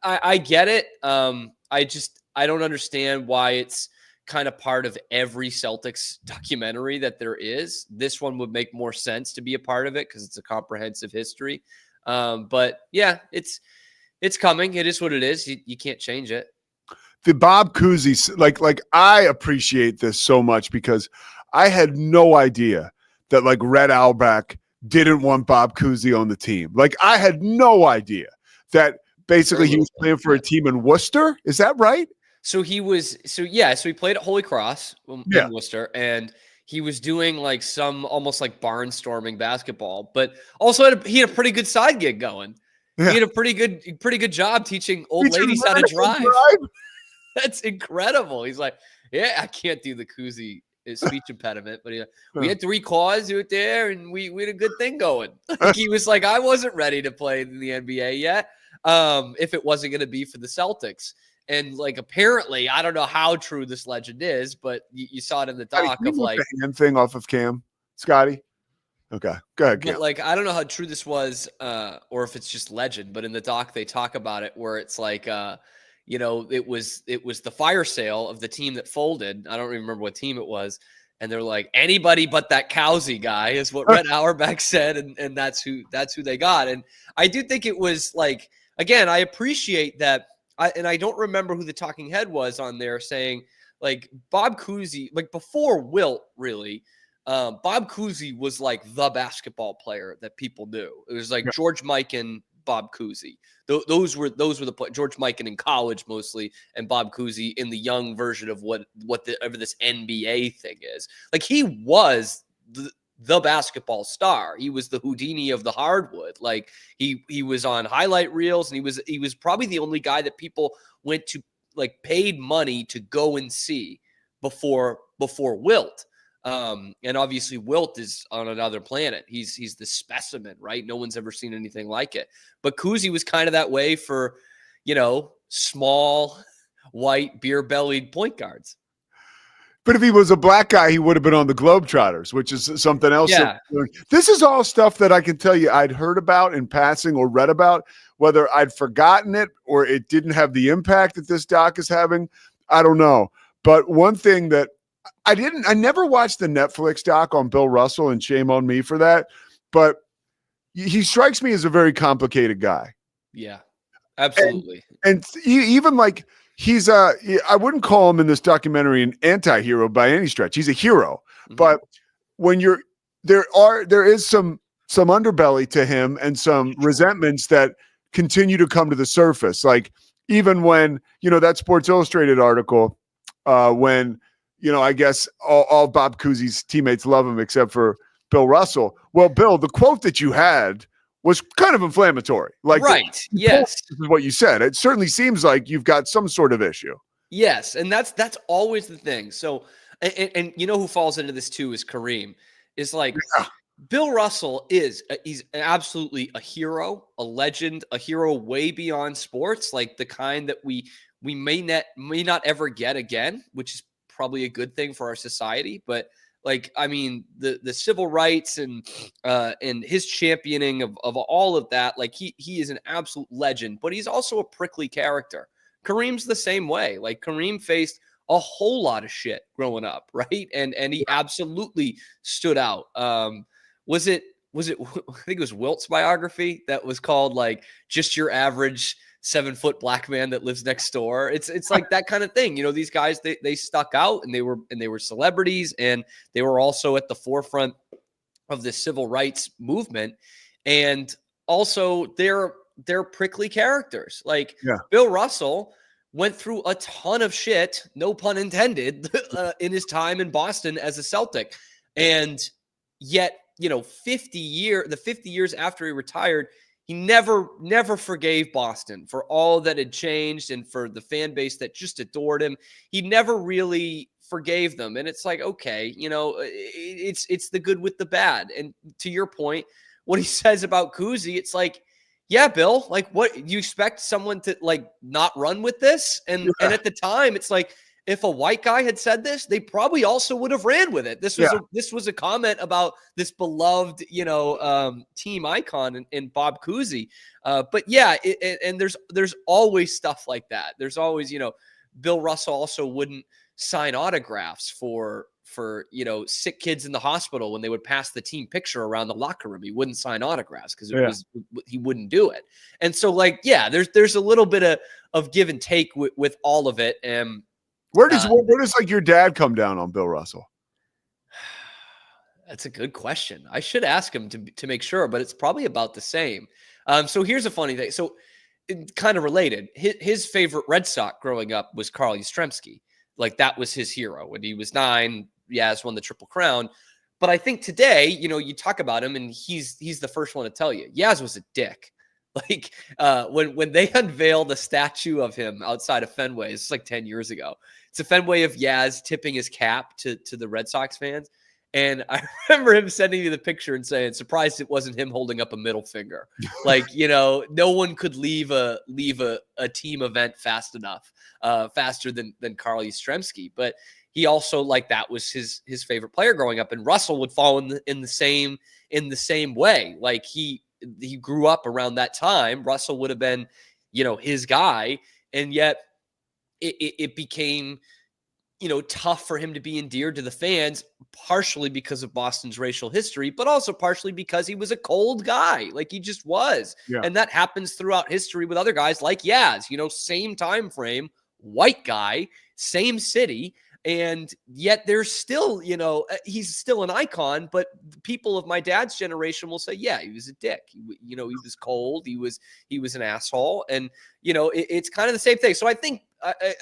I get it. I don't understand why it's kind of part of every Celtics documentary that there is. This one would make more sense to be a part of it because it's a comprehensive history. But yeah, it's coming. It is what it is. You can't change it. The Bob Cousy, like I appreciate this so much because I had no idea that like Red Auerbach didn't want Bob Cousy on the team. Like I had no idea that basically he was playing for a team in Worcester. Is that right? So he played at Holy Cross in Worcester, and he was doing like some almost like barnstorming basketball, but also he had a pretty good side gig going. Yeah. He had a pretty good job teaching old ladies how to drive. That's incredible. He's like, yeah, I can't do the Cousy speech impediment, but we had 3 calls out there, and we had a good thing going. Like, he was like, I wasn't ready to play in the NBA yet, if it wasn't going to be for the Celtics. And like, apparently, I don't know how true this legend is, but you saw it in the doc of like the hand thing off of Cam, Scotty. Okay, go ahead, Cam. But like, I don't know how true this was, or if it's just legend. But in the doc, they talk about it where it's like, it was the fire sale of the team that folded. I don't even remember what team it was. And they're like, anybody but that Cousy guy is what Red Auerbach said, and that's who they got. And I do think it was like, again, I appreciate that. I don't remember who the talking head was on there saying like Bob Cousy, like before Wilt really, Bob Cousy was like the basketball player that people knew. It was like George Mikan, Bob Cousy. Those were the George Mikan in college mostly, and Bob Cousy in the young version of whatever this NBA thing is. Like he was the basketball star. He was the Houdini of the hardwood. Like he was on highlight reels, and he was probably the only guy that people went to, like, paid money to go and see before Wilt. And obviously Wilt is on another planet. He's the specimen, right? No one's ever seen anything like it. But Cousy was kind of that way for, small, white, beer-bellied point guards. But if he was a black guy, he would have been on the Globetrotters, which is something else. Yeah. This is all stuff that I can tell you I'd heard about in passing or read about. Whether I'd forgotten it or it didn't have the impact that this doc is having, I don't know. But one thing that I never watched the Netflix doc on Bill Russell, and shame on me for that. But he strikes me as a very complicated guy. Yeah, absolutely. And even like, I wouldn't call him in this documentary an anti-hero by any stretch. He's a hero. Mm-hmm. But when there is some underbelly to him and some resentments that continue to come to the surface. Like even when, that Sports Illustrated article, when, I guess all Bob Cousy's teammates love him except for Bill Russell. Well, Bill, the quote that you had was kind of inflammatory. Like, right. Yes. This is what you said. It certainly seems like you've got some sort of issue. Yes. And that's always the thing. So, and who falls into this too is Kareem. Is like, Bill Russell he's absolutely a hero, a legend, a hero way beyond sports, like the kind that we may not ever get again, which is probably a good thing for our society. But like, I mean, the civil rights and his championing of all of that, like he is an absolute legend, but he's also a prickly character. Kareem's the same way. Like Kareem faced a whole lot of shit growing up, right? And he absolutely stood out. Was it I think it was Wilt's biography that was called like Just Your Average 7-foot black man that lives next door. It's like that kind of thing. These guys, they stuck out, and they were celebrities, and they were also at the forefront of the civil rights movement. And also they're prickly characters. Like Bill Russell went through a ton of shit, no pun intended, in his time in Boston as a Celtic. And yet, 50 years after he retired, he never forgave Boston for all that had changed and for the fan base that just adored him. He never really forgave them. And it's like, okay, it's the good with the bad. And to your point, what he says about Cousy, it's like, yeah, Bill, like what you expect someone to like not run with this? And at the time, it's like, if a white guy had said this, they probably also would have ran with it. This was a comment about this beloved, team icon in Bob Cousy. But yeah, and there's always stuff like that. There's always, Bill Russell also wouldn't sign autographs for sick kids in the hospital when they would pass the team picture around the locker room. He wouldn't sign autographs because he wouldn't do it. And so there's a little bit of give and take with all of it. And where does like your dad come down on Bill Russell? That's a good question. I should ask him to make sure, but it's probably about the same. So here's a funny thing. So kind of related, his favorite Red Sox growing up was Carl Yastrzemski. Like that was his hero. When he was 9, Yaz won the Triple Crown. But I think today, you talk about him and he's the first one to tell you, Yaz was a dick. Like when they unveiled a statue of him outside of Fenway, it's like 10 years ago. It's a Fenway of Yaz tipping his cap to the Red Sox fans. And I remember him sending me the picture and saying, surprised it wasn't him holding up a middle finger. Like, no one could leave a team event fast enough, faster than Carl Yastrzemski. But he also, like, that was his favorite player growing up. And Russell would fall in the same way. Like he grew up around that time. Russell would have been, his guy. And yet it became, tough for him to be endeared to the fans, partially because of Boston's racial history, but also partially because he was a cold guy. Like he just was. Yeah. And that happens throughout history with other guys like Yaz, same time frame, white guy, same city. And yet there's still, he's still an icon, but people of my dad's generation will say, yeah, he was a dick. He was cold. He was an asshole. And, it's kind of the same thing. So I think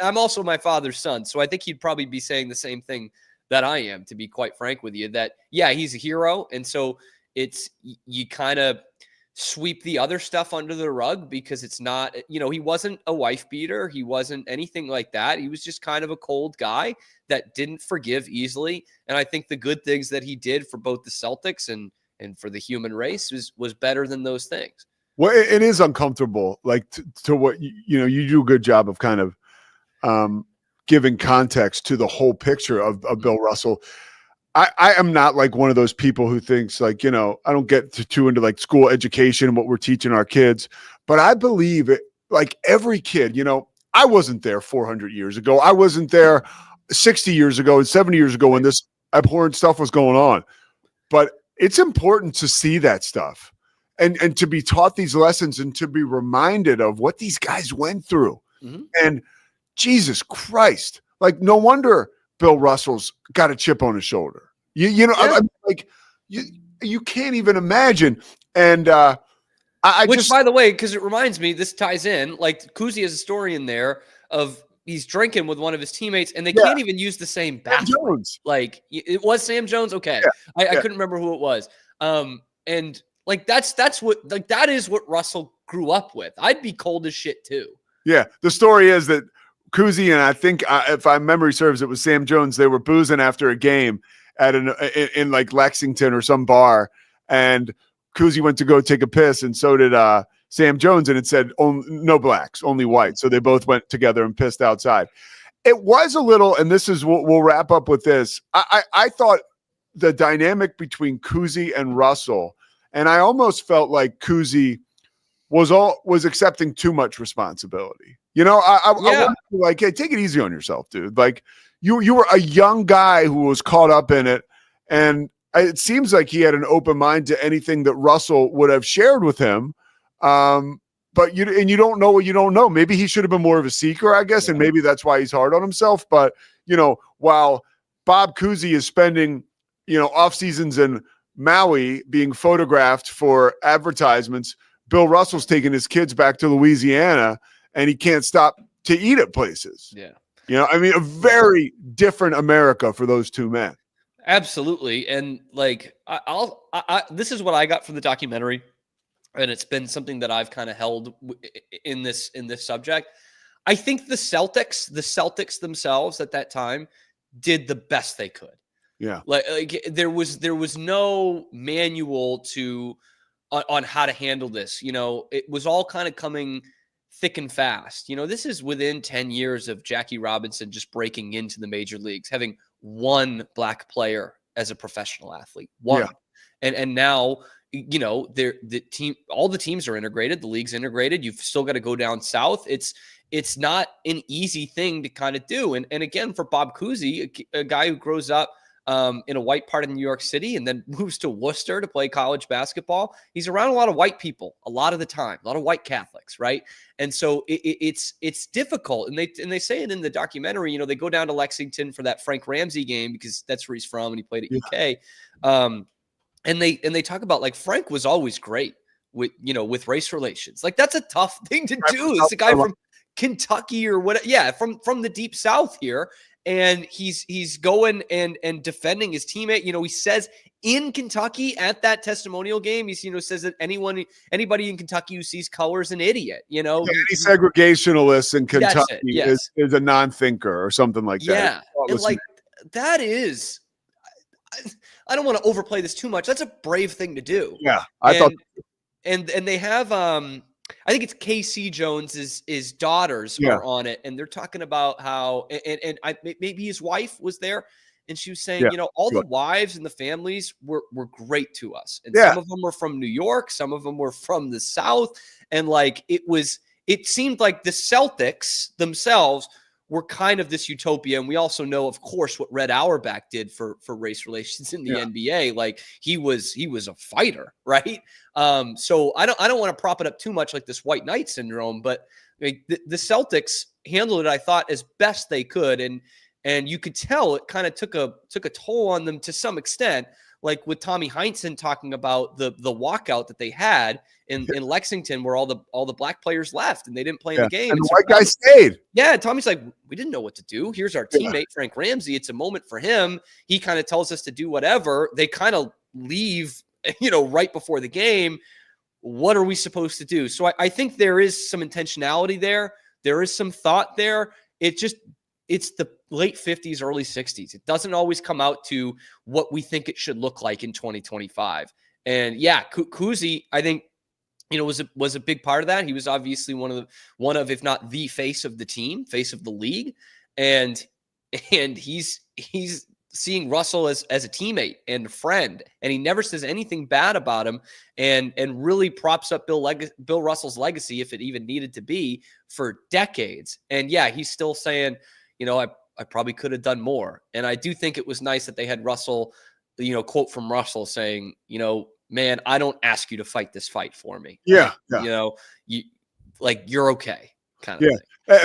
I'm also my father's son. So I think he'd probably be saying the same thing that I am, to be quite frank with you, that, yeah, he's a hero. And so you kind of sweep the other stuff under the rug because it's not, he wasn't a wife beater. He wasn't anything like that. He was just kind of a cold guy that didn't forgive easily. And I think the good things that he did for both the Celtics and for the human race was better than those things. Well, it is uncomfortable, like to what, you do a good job of kind of giving context to the whole picture of Bill Russell. I am not like one of those people who thinks like, I don't get too into like school education and what we're teaching our kids, but I believe it, like every kid, I wasn't there 400 years ago. I wasn't there 60 years ago and 70 years ago when this abhorrent stuff was going on, but it's important to see that stuff and to be taught these lessons and to be reminded of what these guys went through. Mm-hmm. And Jesus Christ, like no wonder Bill Russell's got a chip on his shoulder. You can't even imagine. And by the way, because it reminds me, this ties in, like Kuzi has a story in there of he's drinking with one of his teammates and they can't even use the same bathroom. Like it was Sam Jones. Okay. Yeah. I couldn't remember who it was. And like, that's what, like, that is what Russell grew up with. I'd be cold as shit too. Yeah. The story is that Kuzi and I think if my memory serves, it was Sam Jones. They were boozing after a game at in like Lexington or some bar, and Kuzi went to go take a piss, and so did Sam Jones, and it said no blacks, only white. So they both went together and pissed outside. It was a little, and this is we'll wrap up with this. I thought the dynamic between Kuzi and Russell, and I almost felt like Kuzi was accepting too much responsibility. I wanted to be like, hey, take it easy on yourself, dude. Like you were a young guy who was caught up in it. And it seems like he had an open mind to anything that Russell would have shared with him. But you don't know what you don't know. Maybe he should have been more of a seeker, I guess. Yeah. And maybe that's why he's hard on himself. But, while Bob Cousy is spending, off seasons in Maui being photographed for advertisements, Bill Russell's taking his kids back to Louisiana and he can't stop to eat at places. Yeah. A very different America for those two men. Absolutely. And like, this is what I got from the documentary. And it's been something that I've kind of held in this subject. I think the Celtics themselves at that time did the best they could. Yeah. Like there was no manual on how to handle this. It was all kind of coming thick and fast. This is within 10 years of Jackie Robinson just breaking into the major leagues, having one black player as a professional athlete. One. Yeah. And now, you know, all the teams are integrated, the league's integrated. You've still got to go down south. It's not an easy thing to kind of do. And again, for Bob Cousy, a guy who grows up in a white part of New York City and then moves to Worcester to play college basketball, he's around a lot of white people a lot of the time, a lot of white Catholics, right? And so it's difficult. And they say it in the documentary. You know, they go down to Lexington for that Frank Ramsey game because that's where he's from and he played at UK. And they talk about, like, Frank was always great with race relations. Like, that's a tough thing to do. It's a guy from Kentucky or what? Yeah, from the deep South here. And he's going and defending his teammate. You know, he says in Kentucky at that testimonial game, he says that anybody in Kentucky who sees color is an idiot. You know, any segregationalist in Kentucky is a non-thinker or something like that. Yeah, and like that is. I don't want to overplay this too much. That's a brave thing to do. Yeah, I thought. And they have I think it's KC Jones's daughters are on it, and they're talking about how and maybe his wife was there, and she was saying, you know, all the wives and the families were great to us, and some of them were from New York, some of them were from the South, and like it seemed like the Celtics themselves were kind of this utopia. And we also know, of course, what Red Auerbach did for race relations in the NBA. Like he was a fighter, right? So I don't want to prop it up too much like this white knight syndrome, but like, the Celtics handled it, I thought, as best they could. And you could tell it kind of took a toll on them to some extent, like with Tommy Heinsohn talking about the walkout that they had in Lexington, where all the black players left and they didn't play in the game. And the white guy stayed. Yeah, Tommy's like, we didn't know what to do. Here's our teammate, Frank Ramsey. It's a moment for him. He kind of tells us to do whatever. They kind of leave, right before the game. What are we supposed to do? So I think there is some intentionality there. There is some thought there. It's the late 50s, early 60s. It doesn't always come out to what we think it should look like in 2025. And yeah, Cousy, I think, was a big part of that. He was obviously one of, if not the face of the team, face of the league. And he's seeing Russell as a teammate and a friend, and he never says anything bad about him, and really props up Bill Russell's legacy, if it even needed to be, for decades. And yeah, he's still saying, I probably could have done more. And I do think it was nice that they had Russell, quote from Russell saying, man, I don't ask you to fight this fight for me. Yeah. You're okay, kind of thing.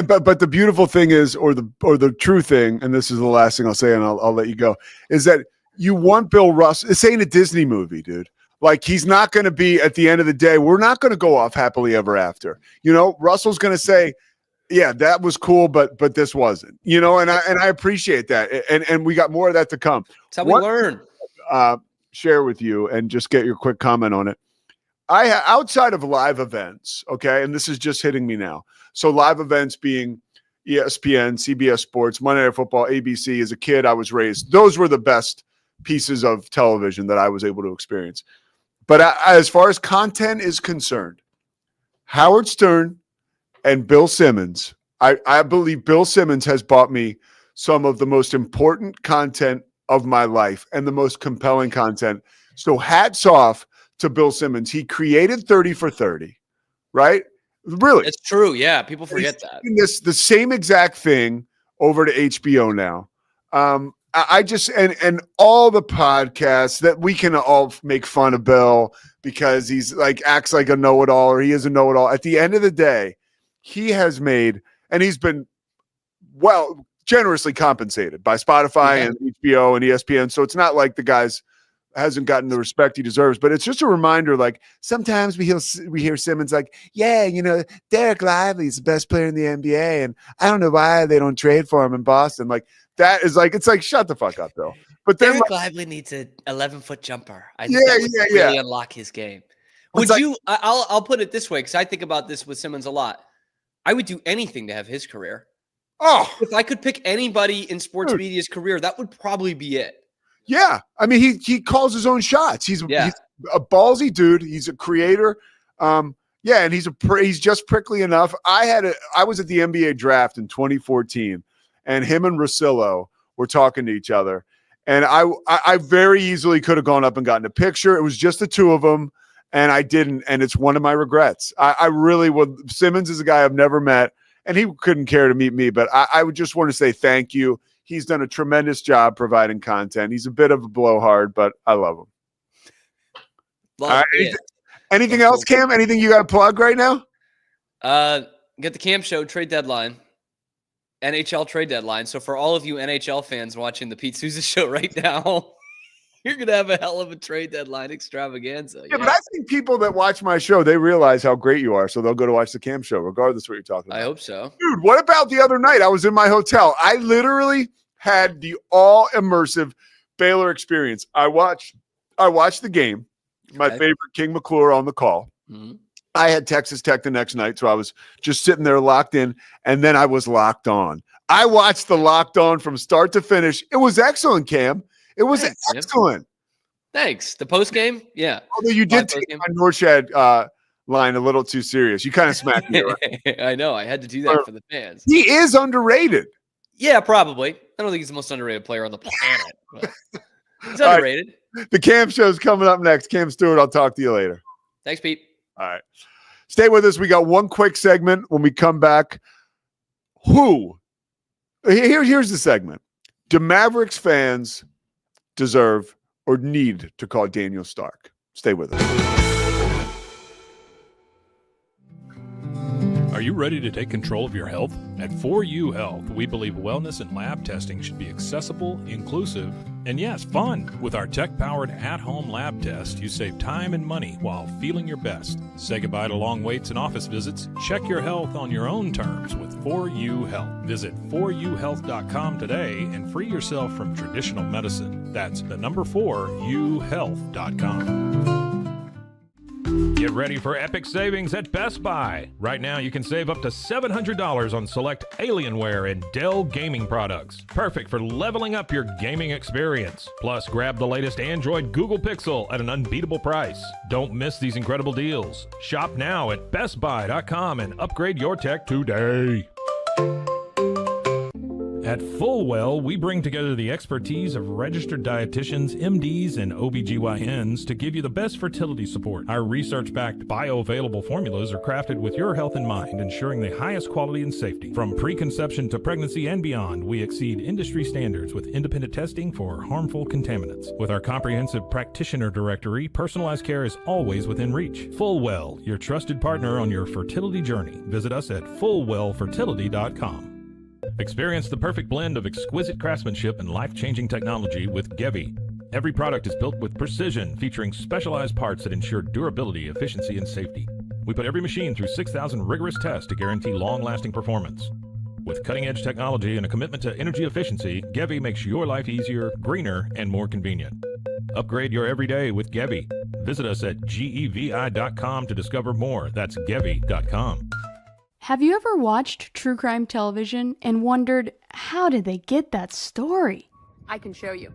But the beautiful thing is, or the true thing, and this is the last thing I'll say, and I'll let you go, is that you want Bill Russell. This ain't a Disney movie, dude. Like, he's not going to be, at the end of the day, we're not going to go off happily ever after. Russell's going to say, yeah, that was cool, but this wasn't. And I appreciate that, and we got more of that to come. That's how we learn. Share with you and just get your quick comment on it. Outside of live events, okay, and this is just hitting me now. So live events being ESPN, CBS Sports, Monday Night Football, ABC. As a kid, I was raised. Those were the best pieces of television that I was able to experience. But as far as content is concerned, Howard Stern and Bill Simmons, I believe Bill Simmons has bought me some of the most important content of my life and the most compelling content. So hats off to Bill Simmons. He created 30 for 30, right? Really? It's true. Yeah. People forget that. The same exact thing over to HBO now. I just, and all the podcasts that we can all make fun of Bill because he's acts like a know-it-all, or he is a know-it-all. At the end of the day, he has made, and he's been generously compensated by Spotify and HBO and ESPN. So it's not like the guy's hasn't gotten the respect he deserves, but it's just a reminder. Like, sometimes we hear Simmons like, Derek Lively is the best player in the NBA, and I don't know why they don't trade for him in Boston. Like, that is it's like, shut the fuck up, Bill. But then Derek Lively needs an 11-foot jumper. I think that would really unlock his game. Would you? I'll put it this way, because I think about this with Simmons a lot. I would do anything to have his career. Oh, if I could pick anybody in sports media's career, that would probably be it. Yeah. I mean, he calls his own shots. He's a ballsy dude. He's a creator. And he's just prickly enough. I was at the NBA draft in 2014, and him and Russillo were talking to each other. And I very easily could have gone up and gotten a picture. It was just the two of them, and I didn't. And it's one of my regrets. I really would. Simmons is a guy I've never met, and he couldn't care to meet me. But I would just want to say thank you. He's done a tremendous job providing content. He's a bit of a blowhard, but I love him. All right, anything else, Cam? Anything you got to plug right now? Get the Cam Show trade deadline. NHL trade deadline. So for all of you NHL fans watching the Pete Sousa show right now, you're going to have a hell of a trade deadline extravaganza. Yeah, but I think people that watch my show, they realize how great you are. So they'll go to watch the Cam Show, regardless of what you're talking about. I hope so. Dude, what about the other night? I was in my hotel. I literally had the all immersive Baylor experience. I watched the game. My favorite King McClure on the call. Mm-hmm. I had Texas Tech the next night, so I was just sitting there locked in, and then I was locked on. I watched the Locked On from start to finish. It was excellent, Cam. It was excellent. Thanks. The post game, yeah. Although you did take my Norshad line a little too serious. You kind of smacked me. Right? I know. I had to do that for the fans. He is underrated. Yeah, probably. I don't think he's the most underrated player on the planet. But he's underrated. Right. The Cam Show's coming up next. Cam Stewart, I'll talk to you later. Thanks, Pete. All right. Stay with us. We got one quick segment when we come back. Here's the segment. Do Mavericks fans deserve or need to call Daniel Stark? Stay with us. Are you ready to take control of your health? At 4U Health, we believe wellness and lab testing should be accessible, inclusive, and yes, fun. With our tech-powered at-home lab test, you save time and money while feeling your best. Say goodbye to long waits and office visits. Check your health on your own terms with 4U Health. Visit 4uhealth.com today and free yourself from traditional medicine. That's the number 4uhealth.com. Get ready for epic savings at Best Buy. Right now, you can save up to $700 on select Alienware and Dell gaming products. Perfect for leveling up your gaming experience. Plus, grab the latest Android Google Pixel at an unbeatable price. Don't miss these incredible deals. Shop now at bestbuy.com and upgrade your tech today. At Fullwell, we bring together the expertise of registered dietitians, MDs, and OBGYNs to give you the best fertility support. Our research-backed bioavailable formulas are crafted with your health in mind, ensuring the highest quality and safety. From preconception to pregnancy and beyond, we exceed industry standards with independent testing for harmful contaminants. With our comprehensive practitioner directory, personalized care is always within reach. Fullwell, your trusted partner on your fertility journey. Visit us at fullwellfertility.com. Experience the perfect blend of exquisite craftsmanship and life-changing technology with Gevi. Every product is built with precision, featuring specialized parts that ensure durability, efficiency, and safety. We put every machine through 6,000 rigorous tests to guarantee long-lasting performance. With cutting-edge technology and a commitment to energy efficiency, Gevi makes your life easier, greener, and more convenient. Upgrade your everyday with Gevi. Visit us at gevi.com to discover more. That's gevi.com. Have you ever watched true crime television and wondered, how did they get that story? I can show you.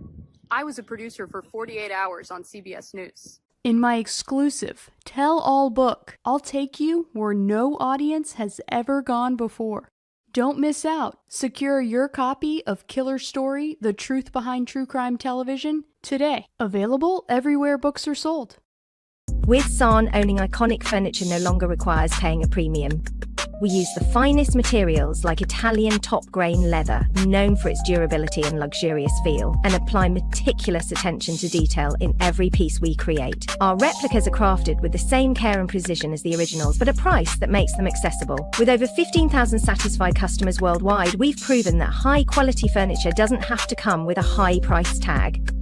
I was a producer for 48 Hours on CBS News. In my exclusive tell-all book, I'll take you where no audience has ever gone before. Don't miss out. Secure your copy of Killer Story, The Truth Behind True Crime Television today. Available everywhere books are sold. With San, owning iconic furniture no longer requires paying a premium. We use the finest materials like Italian top-grain leather, known for its durability and luxurious feel, and apply meticulous attention to detail in every piece we create. Our replicas are crafted with the same care and precision as the originals, but a price that makes them accessible. With over 15,000 satisfied customers worldwide, we've proven that high-quality furniture doesn't have to come with a high price tag.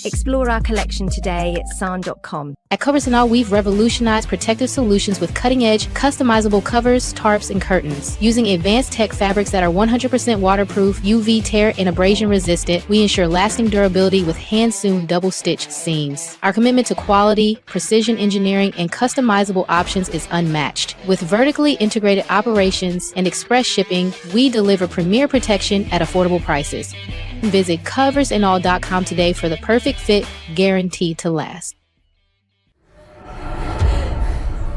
Explore our collection today at san.com. At Covers & All, we've revolutionized protective solutions with cutting-edge, customizable covers, tarps, and curtains. Using advanced tech fabrics that are 100% waterproof, UV tear, and abrasion resistant, we ensure lasting durability with hand-sewn double-stitch seams. Our commitment to quality, precision engineering, and customizable options is unmatched. With vertically integrated operations and express shipping, we deliver premier protection at affordable prices. Visit coversandall.com today for the perfect fit, guaranteed to last.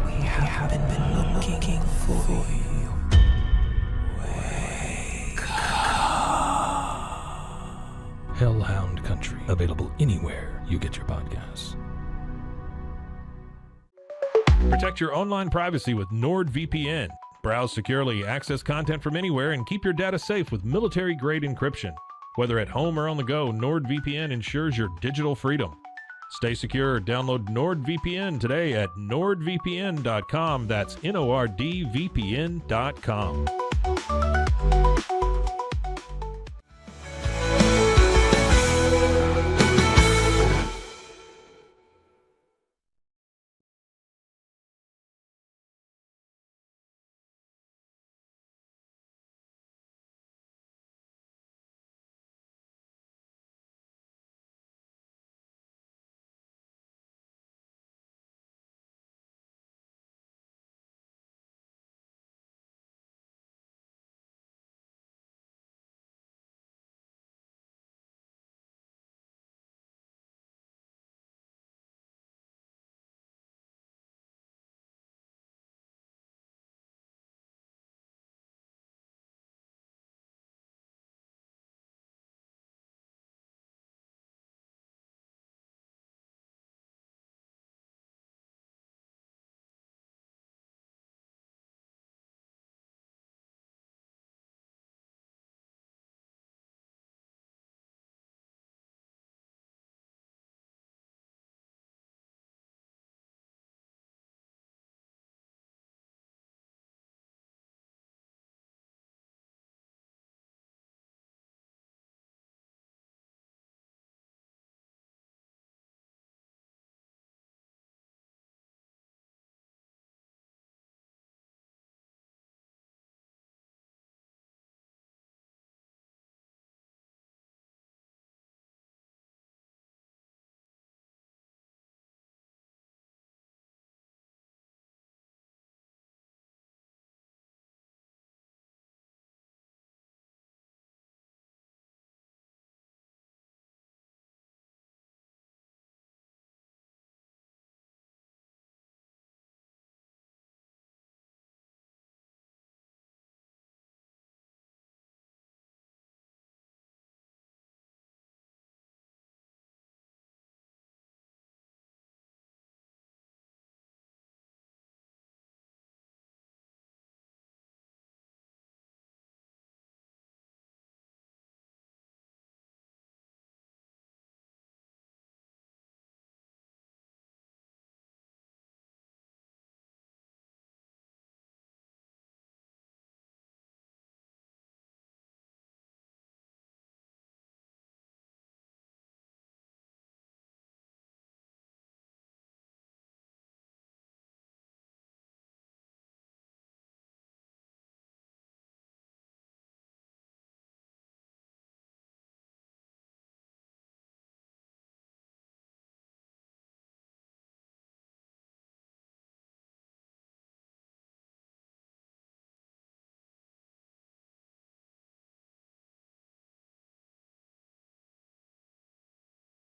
We haven't been looking for you. Wake up. Hellhound Country, available anywhere you get your podcasts. Protect your online privacy with NordVPN. Browse securely, access content from anywhere, and keep your data safe with military-grade encryption. Whether at home or on the go, NordVPN ensures your digital freedom. Stay secure. Download NordVPN today at nordvpn.com. That's NORDVPN.com.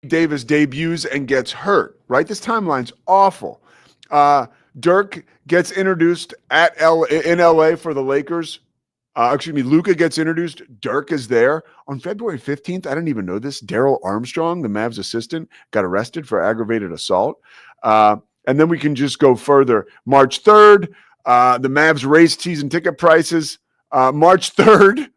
Davis debuts and gets hurt, right? This timeline's awful. Dirk gets introduced in LA for the Lakers. Luka gets introduced. Dirk is there. On February 15th, I didn't even know this, Daryl Armstrong, the Mavs assistant, got arrested for aggravated assault. And then we can just go further. March 3rd, the Mavs raised season ticket prices. March 3rd,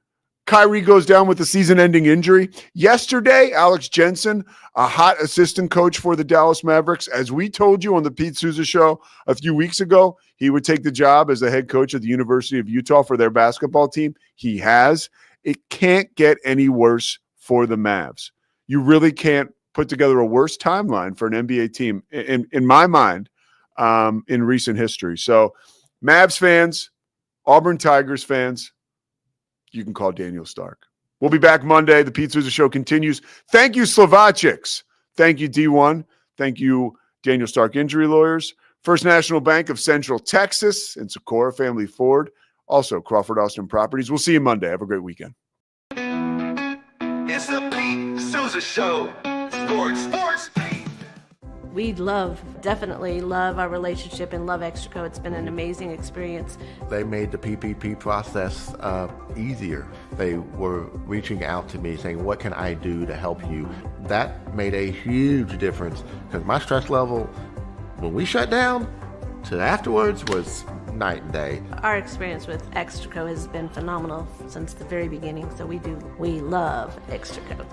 Kyrie goes down with a season-ending injury. Yesterday, Alex Jensen, a hot assistant coach for the Dallas Mavericks, as we told you on the Pete Sousa show a few weeks ago, he would take the job as the head coach at the University of Utah for their basketball team. He has. It can't get any worse for the Mavs. You really can't put together a worse timeline for an NBA team, in my mind, in recent history. So, Mavs fans, Auburn Tigers fans, you can call Daniel Stark. We'll be back Monday. The Pete Sousa Show continues. Thank you, Slovacics. Thank you, D1. Thank you, Daniel Stark Injury Lawyers. First National Bank of Central Texas and Socorro Family Ford. Also, Crawford Austin Properties. We'll see you Monday. Have a great weekend. It's the Pete Sousa Show. Sports. We definitely love our relationship and love Extraco. It's been an amazing experience. They made the PPP process easier. They were reaching out to me saying, what can I do to help you? That made a huge difference because my stress level, when we shut down, to afterwards was night and day. Our experience with Extraco has been phenomenal since the very beginning, so we love Extraco.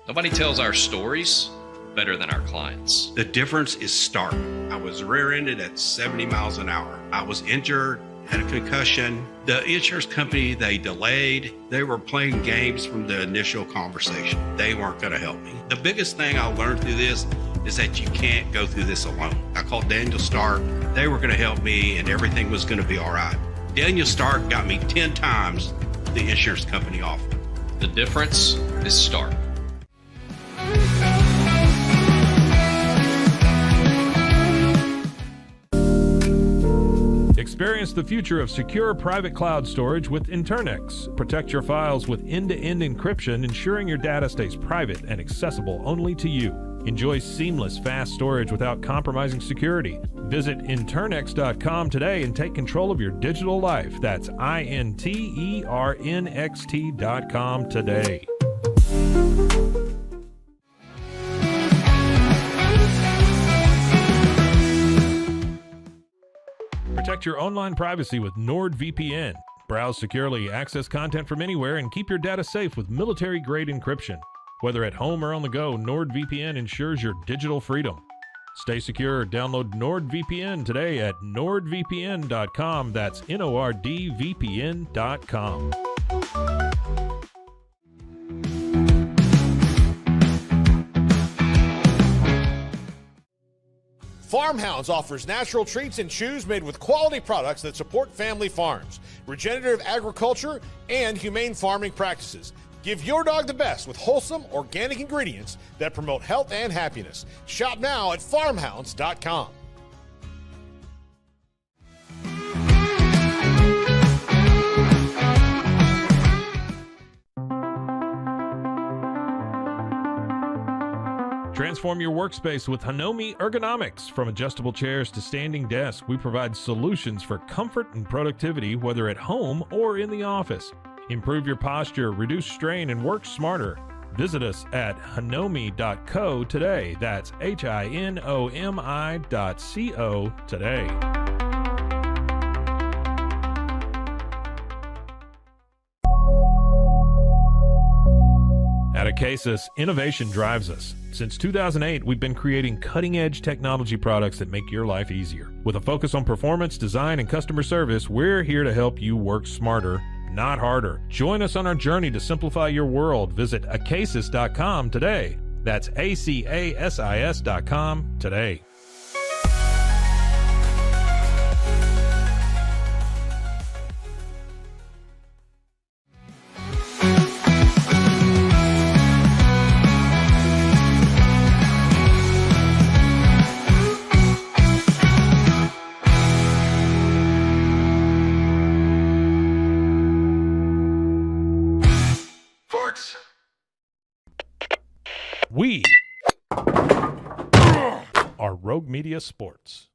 Nobody tells our stories better than our clients. The difference is stark. I was rear-ended at 70 miles an hour. I was injured, had a concussion. The insurance company, they delayed. They were playing games from the initial conversation. They weren't going to help me. The biggest thing I learned through this is that you can't go through this alone. I called Daniel Stark. They were going to help me and everything was going to be all right. Daniel Stark got me 10 times the insurance company offered. The difference is stark. Experience the future of secure private cloud storage with Internex. Protect your files with end-to-end encryption, ensuring your data stays private and accessible only to you. Enjoy seamless, fast storage without compromising security. Visit Internex.com today and take control of your digital life. That's INTERNXT.com today. Protect your online privacy with NordVPN. Browse securely, access content from anywhere, and keep your data safe with military-grade encryption. Whether at home or on the go, NordVPN ensures your digital freedom. Stay secure. Download NordVPN today at nordvpn.com. That's NORDVPN.com. Farmhounds offers natural treats and chews made with quality products that support family farms, regenerative agriculture, and humane farming practices. Give your dog the best with wholesome, organic ingredients that promote health and happiness. Shop now at farmhounds.com. Transform your workspace with Hanomi Ergonomics. From adjustable chairs to standing desks, we provide solutions for comfort and productivity, whether at home or in the office. Improve your posture, reduce strain, and work smarter. Visit us at hanomi.co today. That's HINOMI.co today. At Acasis, innovation drives us. Since 2008, we've been creating cutting-edge technology products that make your life easier. With a focus on performance, design, and customer service, we're here to help you work smarter, not harder. Join us on our journey to simplify your world. Visit acasis.com today. That's ACASIS.com today. We are Rogue Media Sports.